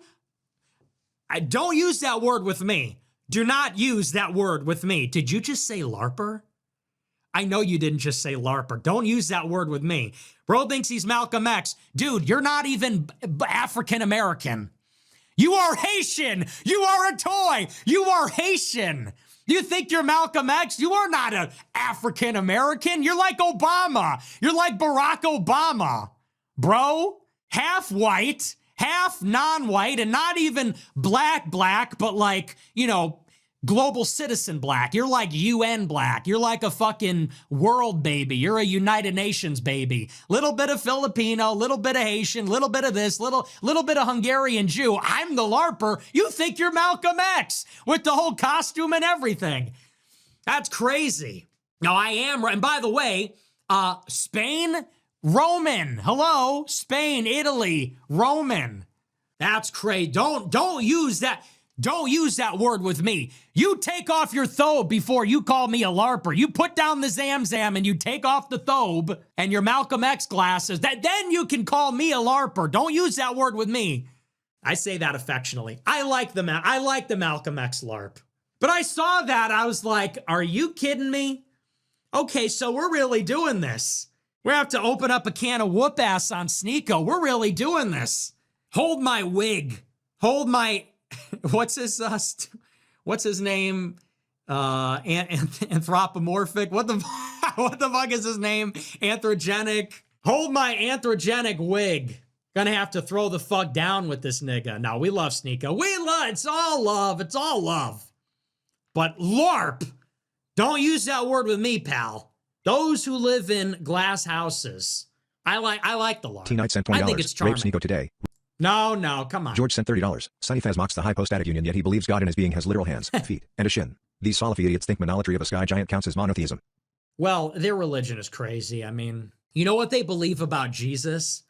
Don't use that word with me. Do not use that word with me. Did you just say LARPer? I know you didn't just say LARPer. Don't use that word with me. Bro thinks he's Malcolm X. Dude, you're not even African American. You are Haitian. You are a toy. You are Haitian. You think you're Malcolm X? You are not an African American. You're like Obama. You're like Barack Obama. Bro, half white, half non-white, and not even black, but like, global citizen black. You're like UN black. You're like a fucking world baby. You're a United Nations baby. Little bit of Filipino, little bit of Haitian, little bit of this, little bit of Hungarian Jew. I'm the LARPer. You think you're Malcolm X with the whole costume and everything. That's crazy. Now I am, and by the way, Spain, Roman. Hello, Spain, Italy, Roman. That's crazy. Don't use that. Don't use that word with me. You take off your thobe before you call me a LARPer. You put down the Zam and you take off the thobe and your Malcolm X glasses. Then you can call me a LARPer. Don't use that word with me. I say that affectionately. I like the Malcolm X LARP. But I saw that, I was like, are you kidding me? Okay, so we're really doing this. We have to open up a can of whoop ass on Sneeko. We're really doing this. Hold my wig. Hold my, what's his name? Anthropomorphic. What the fuck is his name? Androgenic. Hold my androgenic wig. Gonna have to throw the fuck down with this nigga. No, we love Sneeko. It's all love. It's all love. But LARP, don't use that word with me, pal. Those who live in glass houses. I like the LARP. T-Knight sent $20. I think it's charming. Rape Sneeko today. No, come on. George sent $30. Sunny Faz mocks the hypostatic union, yet he believes God in his being has literal hands, feet, and a shin. These Salafi idiots think monolatry of a sky giant counts as monotheism. Well, their religion is crazy. I mean, you know what they believe about Jesus?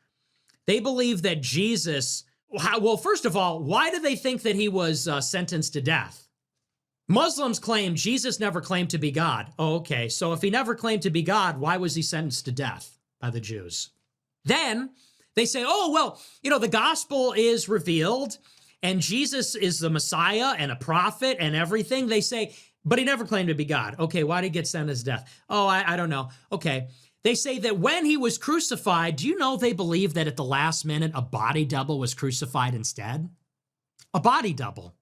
They believe that Jesus, well, first of all, why do they think that he was sentenced to death? Muslims claim Jesus never claimed to be God. Oh, okay. So if he never claimed to be God, why was he sentenced to death by the Jews? Then they say, oh, well, the gospel is revealed and Jesus is the Messiah and a prophet and everything. They say, but he never claimed to be God. Okay, why did he get sentenced to death? Oh, I don't know. Okay. They say that when he was crucified, do you know they believe that at the last minute, a body double was crucified instead? A body double.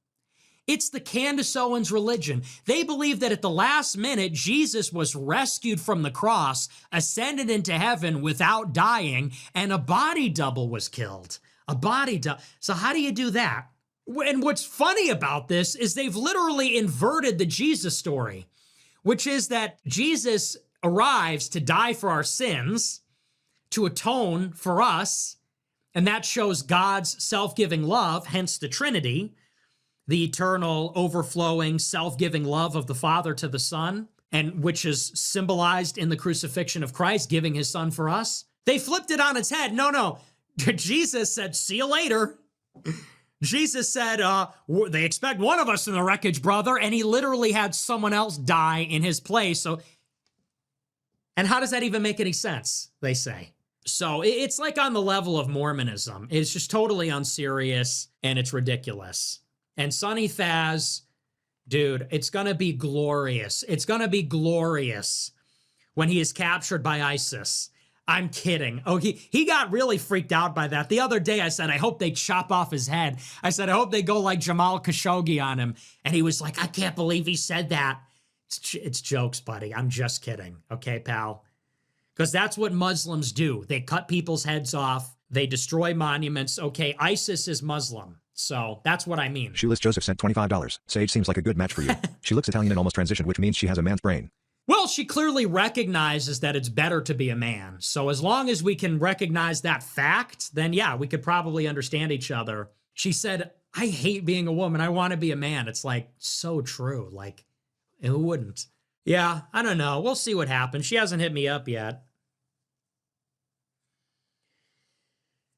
It's the Candace Owens religion. They believe that at the last minute, Jesus was rescued from the cross, ascended into heaven without dying, and a body double was killed. A body double. So how do you do that? And what's funny about this is they've literally inverted the Jesus story, which is that Jesus arrives to die for our sins, to atone for us, and that shows God's self-giving love, hence the Trinity, the eternal, overflowing, self-giving love of the Father to the Son, and which is symbolized in the crucifixion of Christ, giving his Son for us. They flipped it on its head. No. Jesus said, see you later. Jesus said, they expect one of us in the wreckage, brother, and he literally had someone else die in his place. And how does that even make any sense, they say? So it's like on the level of Mormonism. It's just totally unserious, and it's ridiculous. And Sonny Faz, dude, it's going to be glorious. It's going to be glorious when he is captured by ISIS. I'm kidding. Oh, he got really freaked out by that. The other day I said, I hope they chop off his head. I said, I hope they go like Jamal Khashoggi on him. And he was like, I can't believe he said that. It's jokes, buddy. I'm just kidding. Okay, pal? Because that's what Muslims do. They cut people's heads off. They destroy monuments. Okay, ISIS is Muslim. So that's what I mean. Shoeless Joseph sent $25. Sage seems like a good match for you. She looks Italian and almost transitioned, which means she has a man's brain. Well, she clearly recognizes that it's better to be a man. So as long as we can recognize that fact, then yeah, we could probably understand each other. She said, I hate being a woman. I want to be a man. It's like so true. Like, who wouldn't? Yeah, I don't know. We'll see what happens. She hasn't hit me up yet.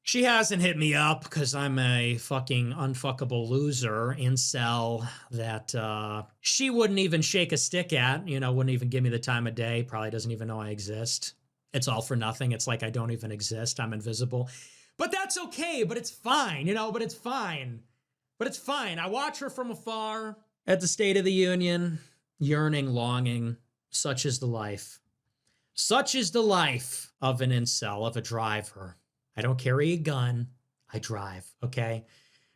She hasn't hit me up because I'm a fucking unfuckable loser incel that she wouldn't even shake a stick at, wouldn't even give me the time of day, probably doesn't even know I exist. It's all for nothing. It's like I don't even exist. I'm invisible. But that's okay, but it's fine, but it's fine. But it's fine. I watch her from afar at the State of the Union, yearning, longing. Such is the life. Such is the life of an incel, of a driver. I don't carry a gun. I drive, okay?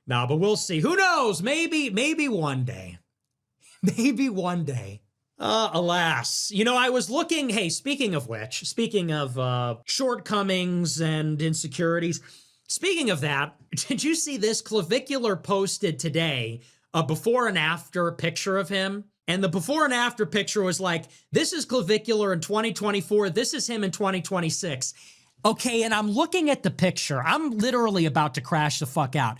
No, but we'll see. Who knows? Maybe one day. Maybe one day. Alas. I was looking, hey, speaking of shortcomings and insecurities, speaking of that, did you see this? Clavicular posted today a before and after picture of him. And the before and after picture was like, this is Clavicular in 2024. This is him in 2026. Okay, and I'm looking at the picture. I'm literally about to crash the fuck out.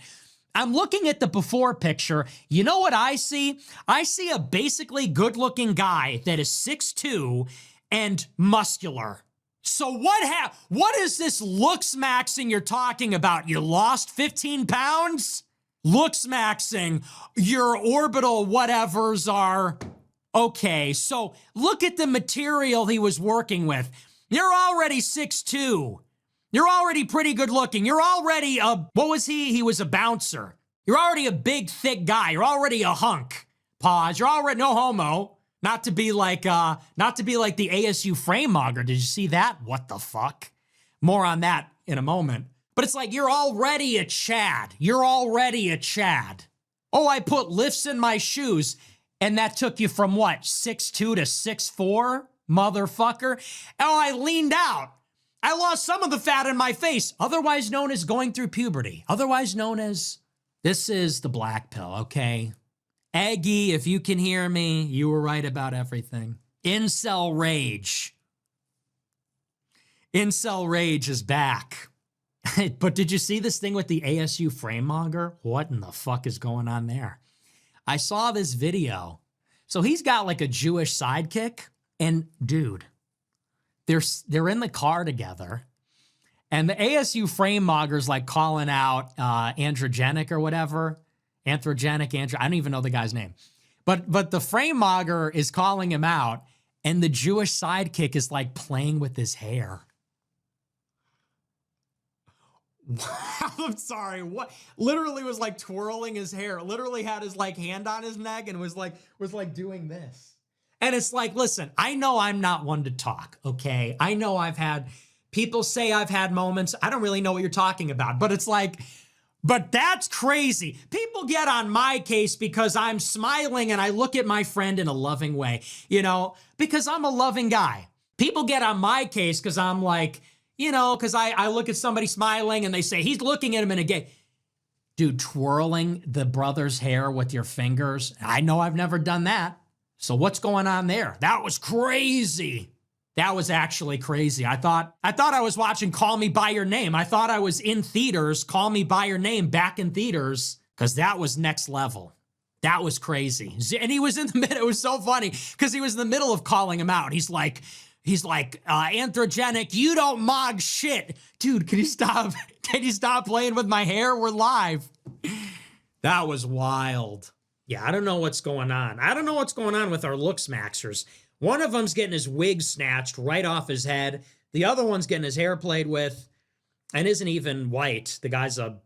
I'm looking at the before picture. You know what I see? I see a basically good-looking guy that is 6'2" and muscular. So what is this looks maxing you're talking about? You lost 15 pounds? looks maxing, your orbital whatevers are okay. So look at the material he was working with. You're already 6'2". You're already pretty good looking. You're already what was he? He was a bouncer. You're already a big, thick guy. You're already a hunk. Pause. You're already no homo. Not to be like the ASU framemogger. Did you see that? What the fuck? More on that in a moment. But it's like, you're already a Chad. You're already a Chad. Oh, I put lifts in my shoes. And that took you from what? 6'2" to 6'4"? Motherfucker. Oh, I leaned out. I lost some of the fat in my face. Otherwise known as going through puberty. Otherwise known as, this is the black pill, okay? Aggie, if you can hear me, you were right about everything. Incel rage. Incel rage is back. But did you see this thing with the ASU framemogger? What in the fuck is going on there? I saw this video. So he's got like a Jewish sidekick. And dude, they're in the car together. And the ASU framemogger's like calling out androgenic or whatever. I don't even know the guy's name. But the framemogger is calling him out. And the Jewish sidekick is like playing with his hair. I'm sorry. What? Literally was like twirling his hair. Literally had his like hand on his neck and was like doing this. And it's like, listen, I know I'm not one to talk, okay? I know people say I've had moments. I don't really know what you're talking about, but it's like, but that's crazy. People get on my case because I'm smiling and I look at my friend in a loving way, because I'm a loving guy. People get on my case because I'm like, because I look at somebody smiling and they say, he's looking at him in a gay. Dude, twirling the brother's hair with your fingers. I know I've never done that. So what's going on there? That was crazy. That was actually crazy. I thought I was watching Call Me By Your Name. I thought I was in theaters, Call Me By Your Name, back in theaters, because that was next level. That was crazy. And he was in the middle. It was so funny because he was in the middle of calling him out. He's like, androgenic, you don't mog shit. Dude, can you stop? Can you stop playing with my hair? We're live. That was wild. Yeah, I don't know what's going on. I don't know what's going on with our looks maxers. One of them's getting his wig snatched right off his head. The other one's getting his hair played with and isn't even white. The guy's a,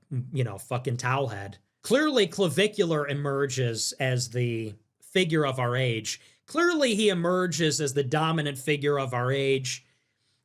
fucking towel head. Clearly, clavicular emerges as the figure of our age. Clearly, he emerges as the dominant figure of our age.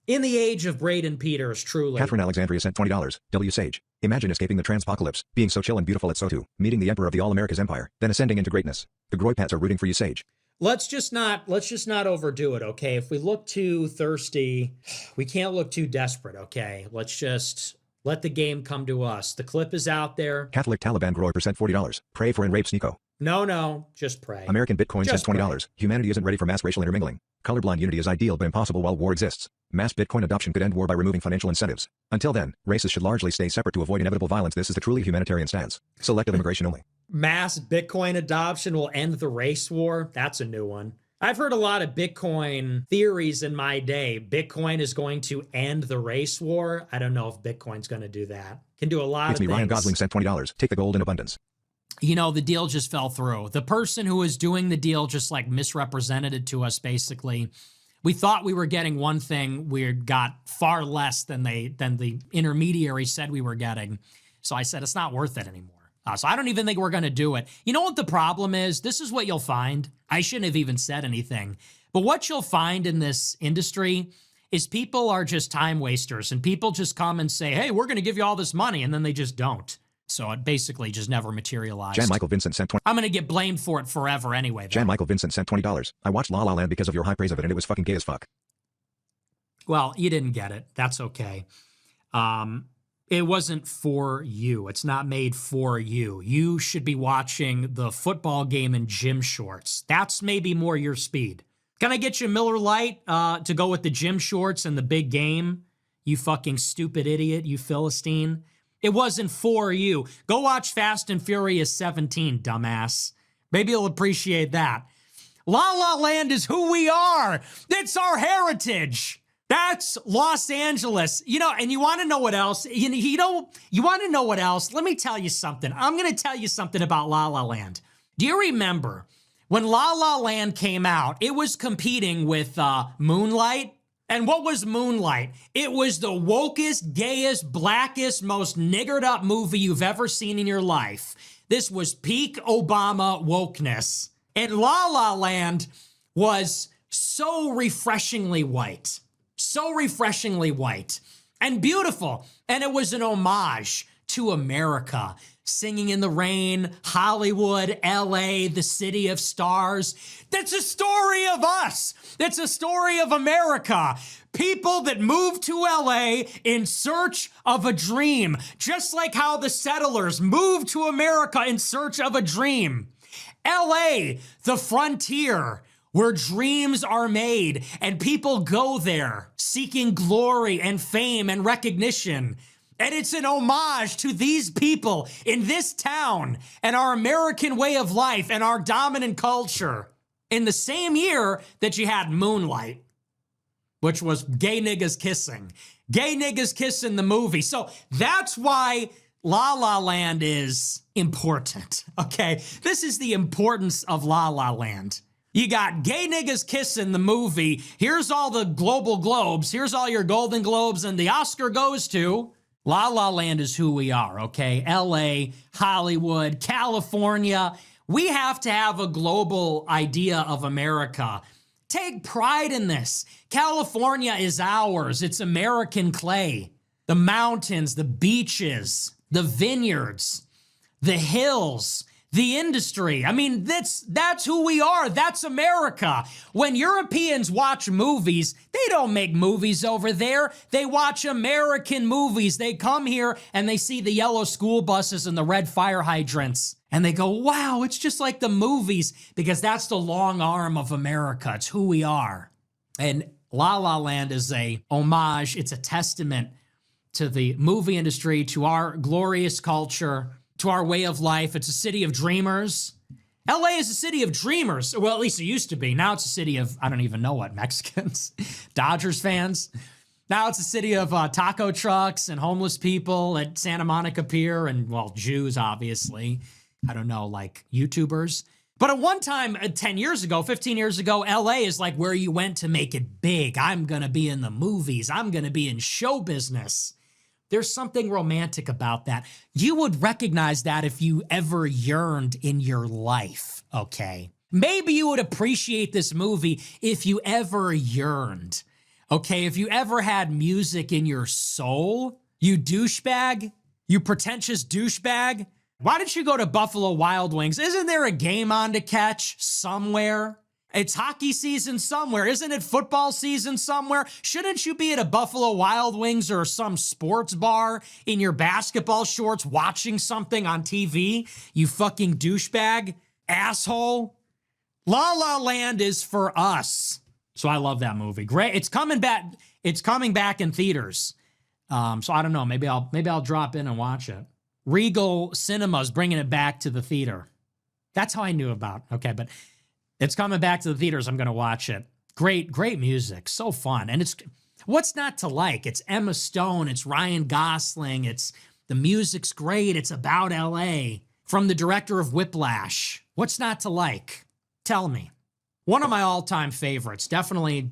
In the age of Braden Peters, truly. Catherine Alexandria sent $20. W. Sage. Imagine escaping the transpocalypse, being so chill and beautiful at Sotu, meeting the emperor of the All-America's empire, then ascending into greatness. The Groypats are rooting for you, Sage. Let's just not overdo it, okay? If we look too thirsty, we can't look too desperate, okay? Let's just let the game come to us. The clip is out there. Catholic Taliban Groyper sent $40. Pray for and rape Sneeko. No, just pray. American Bitcoin Just sent $20. pray. Humanity isn't ready for mass racial intermingling. Colorblind unity is ideal but impossible while war exists. Mass Bitcoin adoption could end war by removing financial incentives. Until then, races should largely stay separate to avoid inevitable violence. This is the truly humanitarian stance. Selective immigration only. Mass Bitcoin adoption will end the race war. That's a new one. I've heard a lot of Bitcoin theories in my day. Bitcoin is going to end the race war. I don't know if Bitcoin's going to do that. Can do a lot It's of me, things. Ryan Gosling sent $20. Take the gold in abundance. The deal just fell through. The person who was doing the deal just like misrepresented it to us, basically. We thought we were getting one thing. We got far less than the intermediary said we were getting. So I said, it's not worth it anymore. So I don't even think we're going to do it. You know what the problem is? This is what you'll find. I shouldn't have even said anything. But what you'll find in this industry is people are just time wasters. And people just come and say, hey, we're going to give you all this money. And then they just don't. So it basically just never materialized. Jan Michael Vincent sent $20. I'm going to get blamed for it forever anyway, though. Jan Michael Vincent sent $20. I watched La La Land because of your high praise of it and it was fucking gay as fuck. Well, you didn't get it. That's okay. It wasn't for you. It's not made for you. You should be watching the football game in gym shorts. That's maybe more your speed. Can I get you Miller Lite to go with the gym shorts and the big game? You fucking stupid idiot, you Philistine. It wasn't for you. Go watch Fast and Furious 17, dumbass. Maybe you'll appreciate that. La La Land is who we are. It's our heritage. That's Los Angeles. You know, and you want to know what else? You want to know what else? Let me tell you something. I'm going to tell you something about La La Land. Do you remember when La La Land came out, it was competing with Moonlight? And what was Moonlight? It was the wokest, gayest, blackest, most niggered up movie you've ever seen in your life. This was peak Obama wokeness. And La La Land was so refreshingly white. So refreshingly white and beautiful. And it was an homage to America. Singing in the Rain, Hollywood, LA, the city of stars. That's a story of us. That's a story of America. People that moved to LA in search of a dream. Just like how the settlers moved to America in search of a dream. LA, the frontier, where dreams are made and people go there seeking glory and fame and recognition. And it's an homage to these people in this town and our American way of life and our dominant culture. In the same year that you had Moonlight, which was gay niggas kissing. Gay niggas kissing the movie. So that's why La La Land is important, okay? This is the importance of La La Land. You got gay niggas kissing the movie. Here's all the Global Globes. Here's all your Golden Globes, and the Oscar goes to La La Land is who we are, okay? LA, Hollywood, California. We have to have a global idea of America. Take pride in this. California is ours. It's American clay. The mountains, the beaches, the vineyards, the hills, the industry. I mean, that's who we are. That's America. When Europeans watch movies, they don't make movies over there. They watch American movies. They come here and they see the yellow school buses and the red fire hydrants. And they go, wow, it's just like the movies, because that's the long arm of America. It's who we are. And La La Land is a homage. It's a testament to the movie industry, to our glorious culture, to our way of life. It's a city of dreamers. LA is a city of dreamers. Well, at least it used to be. Now it's a city of, I don't even know what, Mexicans, Dodgers fans. Now it's a city of taco trucks and homeless people at Santa Monica Pier and, well, Jews, obviously. I don't know, like YouTubers. But at one time, 10 years ago, 15 years ago, LA is like where you went to make it big. I'm going to be in the movies. I'm going to be in show business. There's something romantic about that. You would recognize that if you ever yearned in your life, okay? Maybe you would appreciate this movie if you ever yearned, okay? If you ever had music in your soul, you douchebag, you pretentious douchebag. Why did you go to Buffalo Wild Wings? Isn't there a game on to catch somewhere? It's hockey season somewhere. Isn't it football season somewhere? Shouldn't you be at a Buffalo Wild Wings or some sports bar in your basketball shorts watching something on TV? You fucking douchebag, asshole. La La Land is for us. So I love that movie. Great. It's coming back. It's coming back in theaters. So I don't know. Maybe I'll drop in and watch it. Regal Cinema's bringing it back to the theater. That's how I knew about it. Okay, but it's coming back to the theaters. I'm going to watch it. Great music. So fun. And it's, what's not to like? It's Emma Stone. It's Ryan Gosling. The music's great. It's about LA. From the director of Whiplash. What's not to like? Tell me. One of my all-time favorites. Definitely.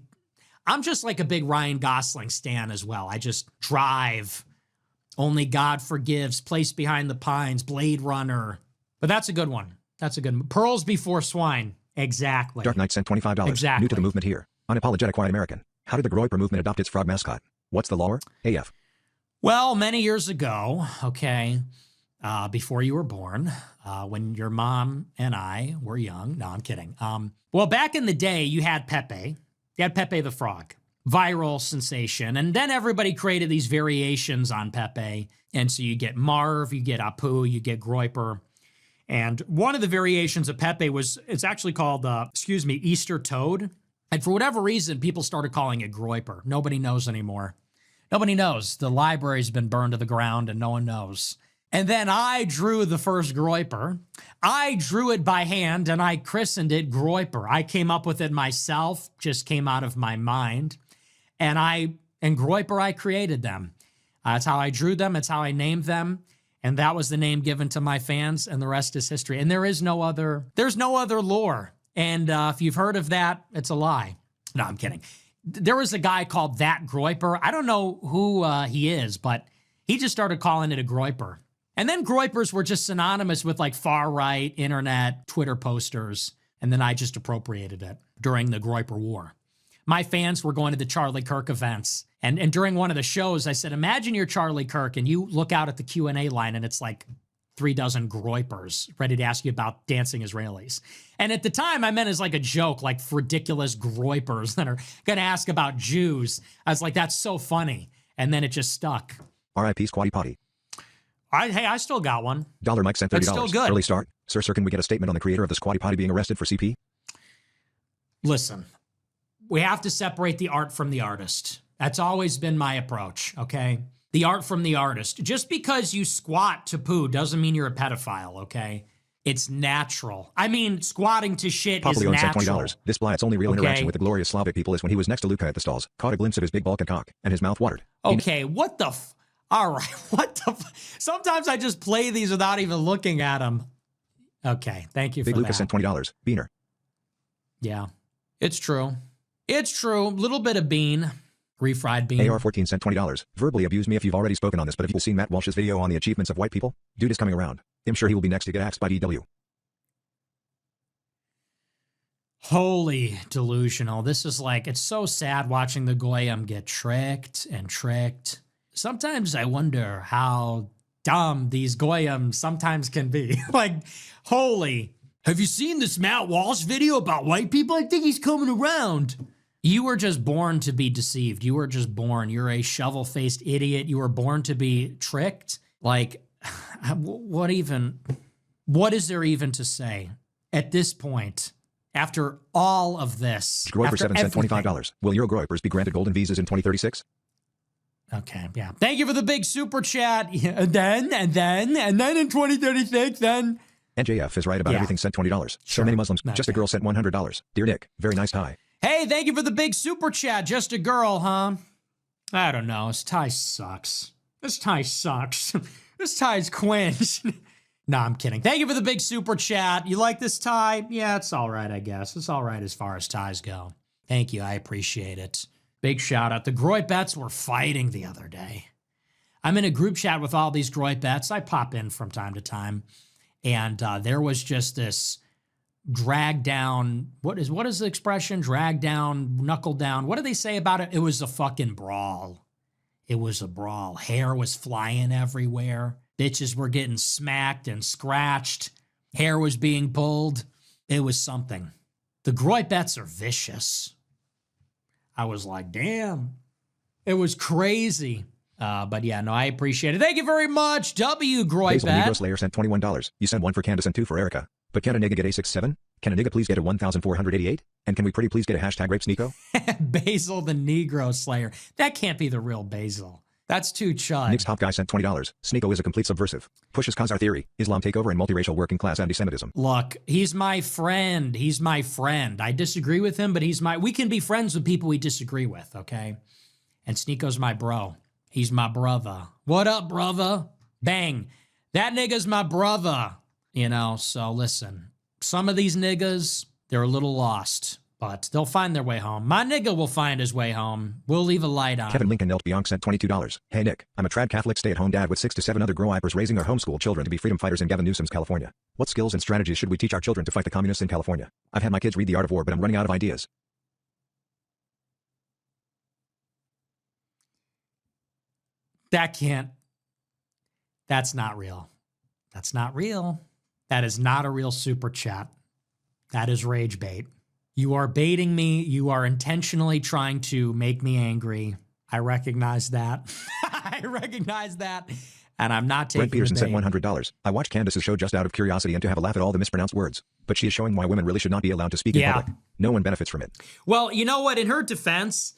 I'm just like a big Ryan Gosling stan as well. I just Drive. Only God Forgives. Place Behind the Pines. Blade Runner. But that's a good one. That's a good one. Pearls Before Swine. Exactly. Dark Knight sent $25. Exactly. New to the movement here. Unapologetic white American. How did the Groyper movement adopt its frog mascot? What's the lore? AF. Well, many years ago, okay, before you were born, when your mom and I were young. No, I'm kidding. Well, back in the day, you had Pepe. You had Pepe the Frog. Viral sensation. And then everybody created these variations on Pepe. And so you get Marv, you get Apu, you get Groyper. And one of the variations of Pepe it's actually called, Easter Toad. And for whatever reason, people started calling it Groyper. Nobody knows anymore. Nobody knows. The library's been burned to the ground and no one knows. And then I drew the first Groyper. I drew it by hand and I christened it Groyper. I came up with it myself, just came out of my mind. And Groiper, I created them. That's how I drew them. It's how I named them. And that was the name given to my fans, and the rest is history. And there's no other lore. And if you've heard of that, it's a lie. No, I'm kidding. There was a guy called That Groiper. I don't know who he is, but he just started calling it a Groiper. And then Groipers were just synonymous with like far-right internet Twitter posters. And then I just appropriated it during the Groiper War. My fans were going to the Charlie Kirk events. And during one of the shows, I said, imagine you're Charlie Kirk and you look out at the Q&A line and it's like 3 dozen Groipers ready to ask you about dancing Israelis. And at the time, I meant as like a joke, like ridiculous Groipers that are going to ask about Jews. I was like, that's so funny. And then it just stuck. R.I.P. Squatty Potty. Hey, I still got one. Dollar Mike sent $30. It's still good. Early start. Sir, can we get a statement on the creator of the Squatty Potty being arrested for CP? Listen, we have to separate the art from the artist. That's always been my approach, okay? The art from the artist. Just because you squat to poo doesn't mean you're a pedophile, okay? It's natural. I mean, squatting to shit Papa is Leon sent natural. $20. This Blythe's only real Okay. interaction with the glorious Slavic people is when he was next to Luca at the stalls, caught a glimpse of his big bulk and cock, and his mouth watered. Okay, what the all right, what the sometimes I just play these without even looking at them. Okay, thank you for Big Luca that. sent $20. Beaner. Yeah, it's true. It's true. Little bit of bean. Refried bean. AR14 sent $20. Verbally abuse me if you've already spoken on this, but have you seen Matt Walsh's video on the achievements of white people? Dude is coming around. I'm sure he will be next to get axed by DW. Holy delusional. This is like, it's so sad watching the Goyim get tricked and tricked. Sometimes I wonder how dumb these Goyim sometimes can be. Like, holy. Have you seen this Matt Walsh video about white people? I think he's coming around. You were just born to be deceived. You were just born. You're a shovel-faced idiot. You were born to be tricked. Like, what is there even to say at this point? After all of this. Groiper 7 sent $25. Will Euro Groipers be granted golden visas in 2036? Okay, yeah. Thank you for the big super chat. And then in 2036, then. NJF is right about everything, sent $20. Sure. So many Muslims. Okay. Just a girl sent $100. Dear Nick, very nice tie. Hey, thank you for the big super chat. Just a girl, huh? I don't know. This tie sucks. This tie sucks. This tie's cringe. No, I'm kidding. Thank you for the big super chat. You like this tie? Yeah, it's all right, I guess. It's all right as far as ties go. Thank you. I appreciate it. Big shout out. The Groipets were fighting the other day. I'm in a group chat with all these Groipets. I pop in from time to time. And there was just this drag down. What is the expression? Drag down, knuckle down. What do they say about it? It was a fucking brawl. It was a brawl. Hair was flying everywhere. Bitches were getting smacked and scratched. Hair was being pulled. It was something. The Groipets are vicious. I was like, damn. It was crazy. But yeah, no, I appreciate it. Thank you very much, W. Basil Negro Groipet. Slayer sent $21. You send one for Candace and two for Erica. But can a nigga get a 6-7? Can a nigga please get a 1,488? And can we pretty please get a hashtag rapes Nico? Basil the Negro Slayer. That can't be the real Basil. That's too chud. Nick's top guy sent $20. Sneeko is a complete subversive. Pushes Khazar theory, Islam takeover and multiracial working class anti-Semitism. Look, he's my friend. He's my friend. I disagree with him, but we can be friends with people we disagree with, okay? And Sneeko's my bro. He's my brother. What up, brother? Bang. That nigga's my brother. You know, so listen. Some of these niggas, they're a little lost, but they'll find their way home. My nigga will find his way home. We'll leave a light on. Kevin Lincoln Nelt Beyonce sent $22. Hey Nick, I'm a trad Catholic stay-at-home dad with 6 to 7 other Groipers raising their homeschool children to be freedom fighters in Gavin Newsom's California. What skills and strategies should we teach our children to fight the communists in California? I've had my kids read The Art of War, but I'm running out of ideas. That's not real. That's not real. That is not a real super chat. That is rage bait. You are baiting me. You are intentionally trying to make me angry. I recognize that. I recognize that. And I'm not taking Brent Peterson the sent bait. $100. I watched Candace's show just out of curiosity and to have a laugh at all the mispronounced words. But she is showing why women really should not be allowed to speak in Yeah. public. No one benefits from it. Well, you know what? In her defense,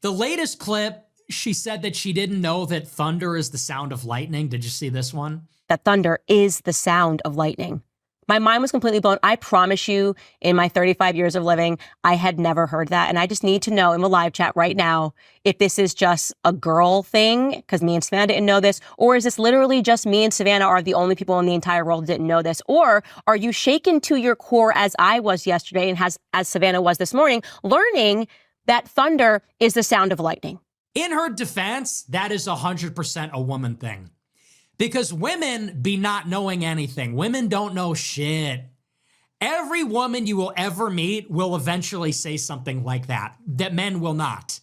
the latest clip, she said that she didn't know that thunder is the sound of lightning. Did you see this one? That thunder is the sound of lightning. My mind was completely blown. I promise you, in my 35 years of living, I had never heard that. And I just need to know in the live chat right now if this is just a girl thing, because me and Savannah didn't know this, or is this literally just me and Savannah are the only people in the entire world that didn't know this? Or are you shaken to your core as I was yesterday and as Savannah was this morning, learning that thunder is the sound of lightning? In her defense, that is 100% a woman thing. Because women be not knowing anything. Women don't know shit. Every woman you will ever meet will eventually say something like that men will not.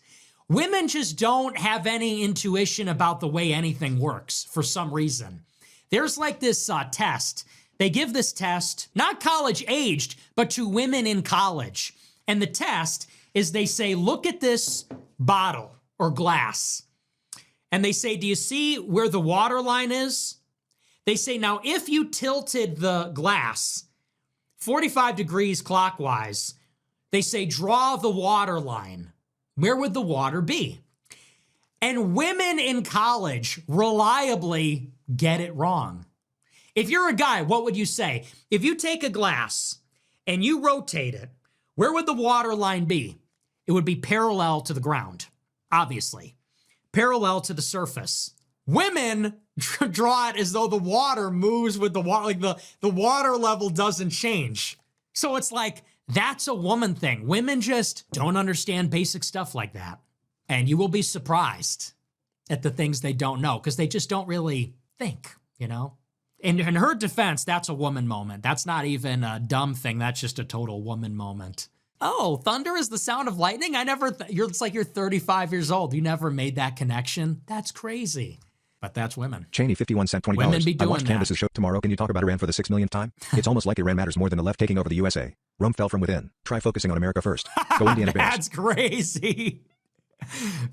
Women just don't have any intuition about the way anything works for some reason. There's like this test. They give this test, not college aged, but to women in college. And the test is they say, look at this bottle or glass. And they say, do you see where the water line is? They say, now, if you tilted the glass 45 degrees clockwise, they say, draw the water line. Where would the water be? And women in college reliably get it wrong. If you're a guy, what would you say? If you take a glass and you rotate it, where would the water line be? It would be parallel to the ground, obviously. Parallel to the surface. Women draw it as though the water moves with the water, like the water level doesn't change. So it's like, that's a woman thing. Women just don't understand basic stuff like that. And you will be surprised at the things they don't know because they just don't really think, you know? In her defense, that's a woman moment. That's not even a dumb thing. That's just a total woman moment. Oh, thunder is the sound of lightning? I never, it's like you're 35 years old. You never made that connection. That's crazy. But that's women. Cheney 51 cent $20. Women be doing I watched Candace's show tomorrow. Can you talk about Iran for the 6 millionth time? It's almost like Iran matters more than the left taking over the USA. Rome fell from within. Try focusing on America first. Go Indiana Bears. That's crazy.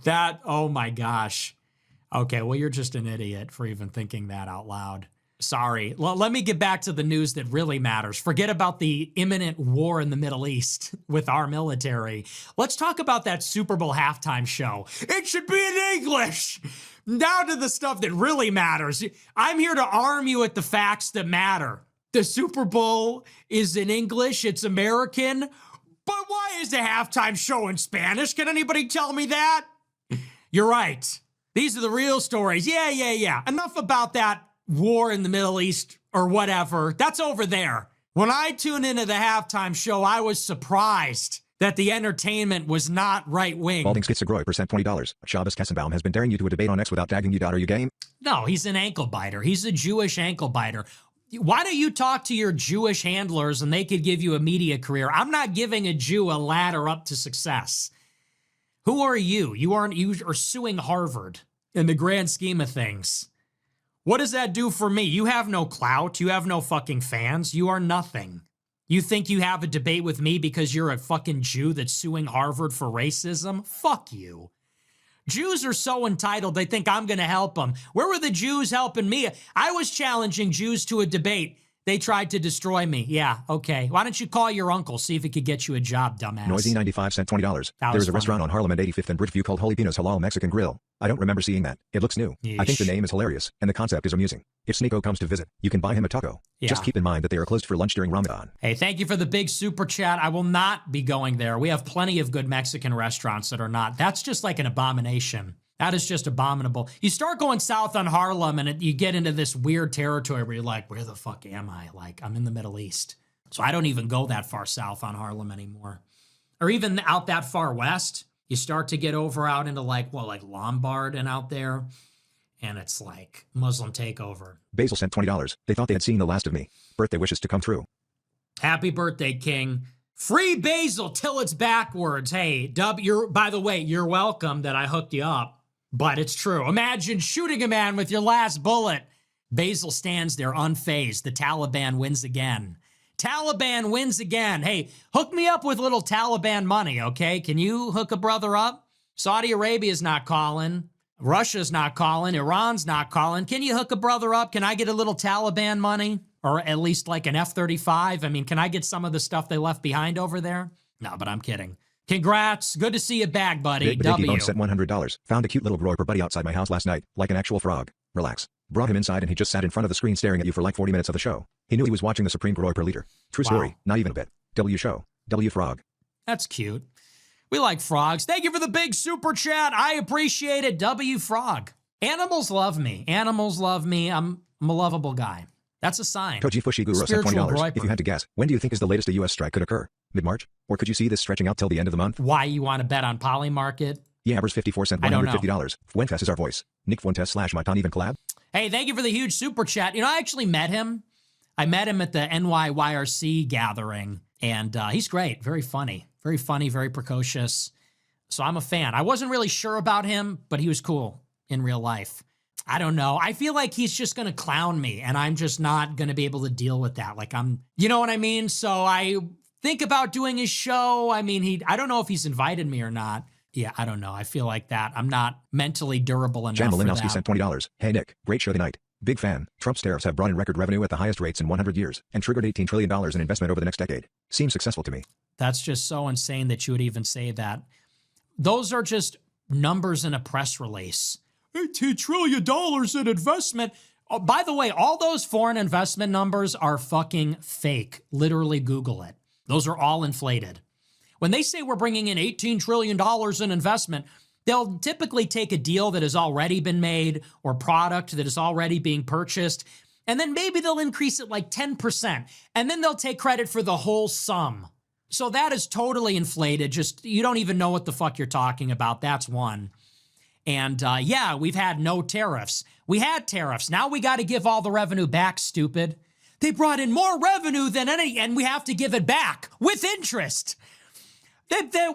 Oh my gosh. Okay, well, you're just an idiot for even thinking that out loud. Sorry. Well, let me get back to the news that really matters. Forget about the imminent war in the Middle East with our military. Let's talk about that Super Bowl halftime show. It should be in English. Now to the stuff that really matters. I'm here to arm you with the facts that matter. The Super Bowl is in English. It's American. But why is the halftime show in Spanish? Can anybody tell me that? You're right. These are the real stories. Yeah. Enough about that war in the Middle East or whatever. That's over there. When I tune into the halftime show, I was surprised that the entertainment was not right-wing. Balding Skitsagroy % $20. Shabbos Kessenbaum has been daring you to a debate on X without tagging you. Are you game? No, he's an ankle biter. He's a Jewish ankle biter. Why don't you talk to your Jewish handlers and they could give you a media career? I'm not giving a Jew a ladder up to success. Who are you? You are suing Harvard in the grand scheme of things. What does that do for me? You have no clout. You have no fucking fans. You are nothing. You think you have a debate with me because you're a fucking Jew that's suing Harvard for racism? Fuck you. Jews are so entitled, they think I'm going to help them. Where were the Jews helping me? I was challenging Jews to a debate. They tried to destroy me. Yeah, okay. Why don't you call your uncle, see if he could get you a job, dumbass? Noisy 95 cent $20. There is a restaurant on Harlem and 85th and Bridgeview called Holy Pino's Halal Mexican Grill. I don't remember seeing that. It looks new. Yeesh. I think the name is hilarious, and the concept is amusing. If Sneeko comes to visit, you can buy him a taco. Yeah. Just keep in mind that they are closed for lunch during Ramadan. Hey, thank you for the big super chat. I will not be going there. We have plenty of good Mexican restaurants that are not. That's just like an abomination. That is just abominable. You start going south on Harlem and you get into this weird territory where you're like, where the fuck am I? Like, I'm in the Middle East. So I don't even go that far south on Harlem anymore. Or even out that far west. You start to get over out into like Lombard and out there. And it's like Muslim takeover. Basil sent $20. They thought they had seen the last of me. Birthday wishes to come true. Happy birthday, King. Free Basil till it's backwards. Hey, Dub, by the way, you're welcome that I hooked you up. But it's true. Imagine shooting a man with your last bullet. Basil stands there unfazed. The Taliban wins again. Taliban wins again. Hey, hook me up with little Taliban money, okay? Can you hook a brother up? Saudi Arabia's not calling. Russia's not calling. Iran's not calling. Can you hook a brother up? Can I get a little Taliban money? Or at least like an F-35? I mean, can I get some of the stuff they left behind over there? No, but I'm kidding. Congrats. Good to see you back, buddy. Big Bone sent $100. Found a cute little groyper buddy outside my house last night, like an actual frog. Relax. Brought him inside and he just sat in front of the screen staring at you for like 40 minutes of the show. He knew he was watching the Supreme Grower per liter. True story, Wow. not even a bit. W show. W frog. That's cute. We like frogs. Thank you for the big super chat. I appreciate it. W frog. Animals love me. Animals love me. I'm a lovable guy. That's a sign. Koji Fushiguro sent Spiritual $20. groiper. If you had to guess, when do you think is the latest a U.S. strike could occur? Mid-March? Or could you see this stretching out till the end of the month? Why you want to bet on Polymarket? Yabbers 54 cent I don't know. $150. Fuentes is our voice. Nick Fuentes / Maitan even collab? Hey, thank you for the huge super chat. You know, I actually met him. I met him at the NYYRC gathering, and he's great. Very funny, very precocious. So I'm a fan. I wasn't really sure about him, but he was cool in real life. I don't know. I feel like he's just going to clown me, and I'm just not going to be able to deal with that. Like you know what I mean? So I think about doing his show. I mean, I don't know if he's invited me or not. Yeah, I don't know. I feel like that. I'm not mentally durable enough Jan for Malinowski that. sent $20. Hey Nick, great show tonight. Big fan. Trump's tariffs have brought in record revenue at the highest rates in 100 years and triggered $18 trillion in investment over the next decade. Seems successful to me. That's just so insane that you would even say that. Those are just numbers in a press release. $18 trillion in investment. Oh, by the way, all those foreign investment numbers are fucking fake. Literally Google it. Those are all inflated. When they say we're bringing in $18 trillion in investment, they'll typically take a deal that has already been made or product that is already being purchased, and then maybe they'll increase it like 10%, and then they'll take credit for the whole sum. So that is totally inflated. Just, you don't even know what the fuck you're talking about. That's one. And yeah, we've had no tariffs. We had tariffs. Now we got to give all the revenue back, stupid. They brought in more revenue than any, and we have to give it back with interest.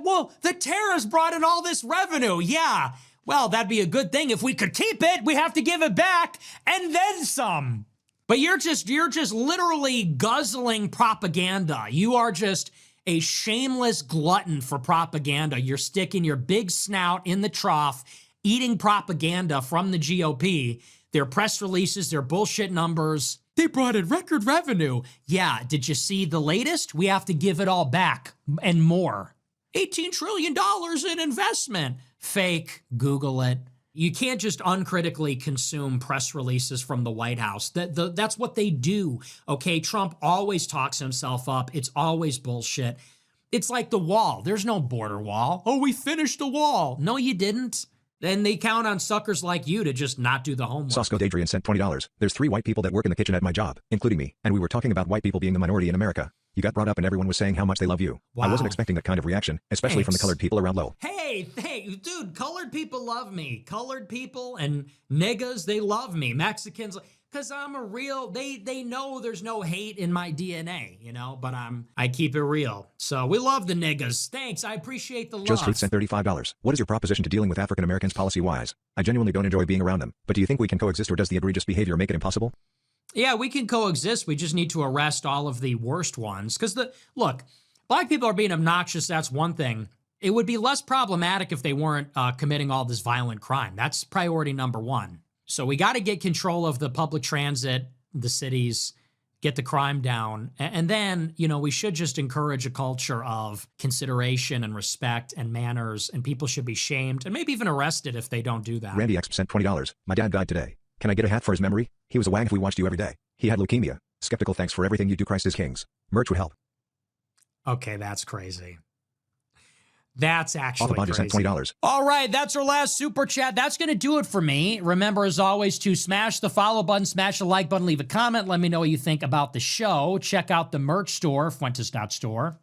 Well, the tariffs brought in all this revenue. Yeah. Well, that'd be a good thing. If we could keep it, we have to give it back and then some. But you're just literally guzzling propaganda. You are just a shameless glutton for propaganda. You're sticking your big snout in the trough, eating propaganda from the GOP. Their press releases, their bullshit numbers. They brought in record revenue. Yeah, did you see the latest? We have to give it all back and more. $18 trillion in investment. Fake. Google it. You can't just uncritically consume press releases from the White House. That's what they do. Okay, Trump always talks himself up. It's always bullshit. It's like the wall. There's no border wall. Oh, we finished the wall. No, you didn't. Then they count on suckers like you to just not do the homework. Sosco Dadrian sent $20. There's 3 white people that work in the kitchen at my job, including me, and we were talking about white people being the minority in America. You got brought up and everyone was saying how much they love you. Wow. I wasn't expecting that kind of reaction, especially from the Thanks. colored people around Lowell. Hey, dude, colored people love me. Colored people and niggas, they love me. Mexicans, because I'm a real, they know there's no hate in my DNA, you know, but I keep it real. So we love the niggas. Thanks, I appreciate the love. Joe's Fruit sent $35. What is your proposition to dealing with African Americans policy-wise? I genuinely don't enjoy being around them, but do you think we can coexist or does the egregious behavior make it impossible? Yeah, we can coexist. We just need to arrest all of the worst ones. Because look, black people are being obnoxious. That's one thing. It would be less problematic if they weren't committing all this violent crime. That's priority number one. So we got to get control of the public transit, the cities, get the crime down. And then, you know, we should just encourage a culture of consideration and respect and manners. And people should be shamed and maybe even arrested if they don't do that. Randy X sent $20. My dad died today. Can I get a hat for his memory? He was a wang if we watched you every day. He had leukemia. Skeptical, thanks for everything you do, Christ is Kings. Merch would help. Okay, that's crazy. That's actually Alphabanda crazy. sent $20. All right, that's our last super chat. That's going to do it for me. Remember, as always, to smash the follow button, smash the like button, leave a comment. Let me know what you think about the show. Check out the merch store, Fuentes.store.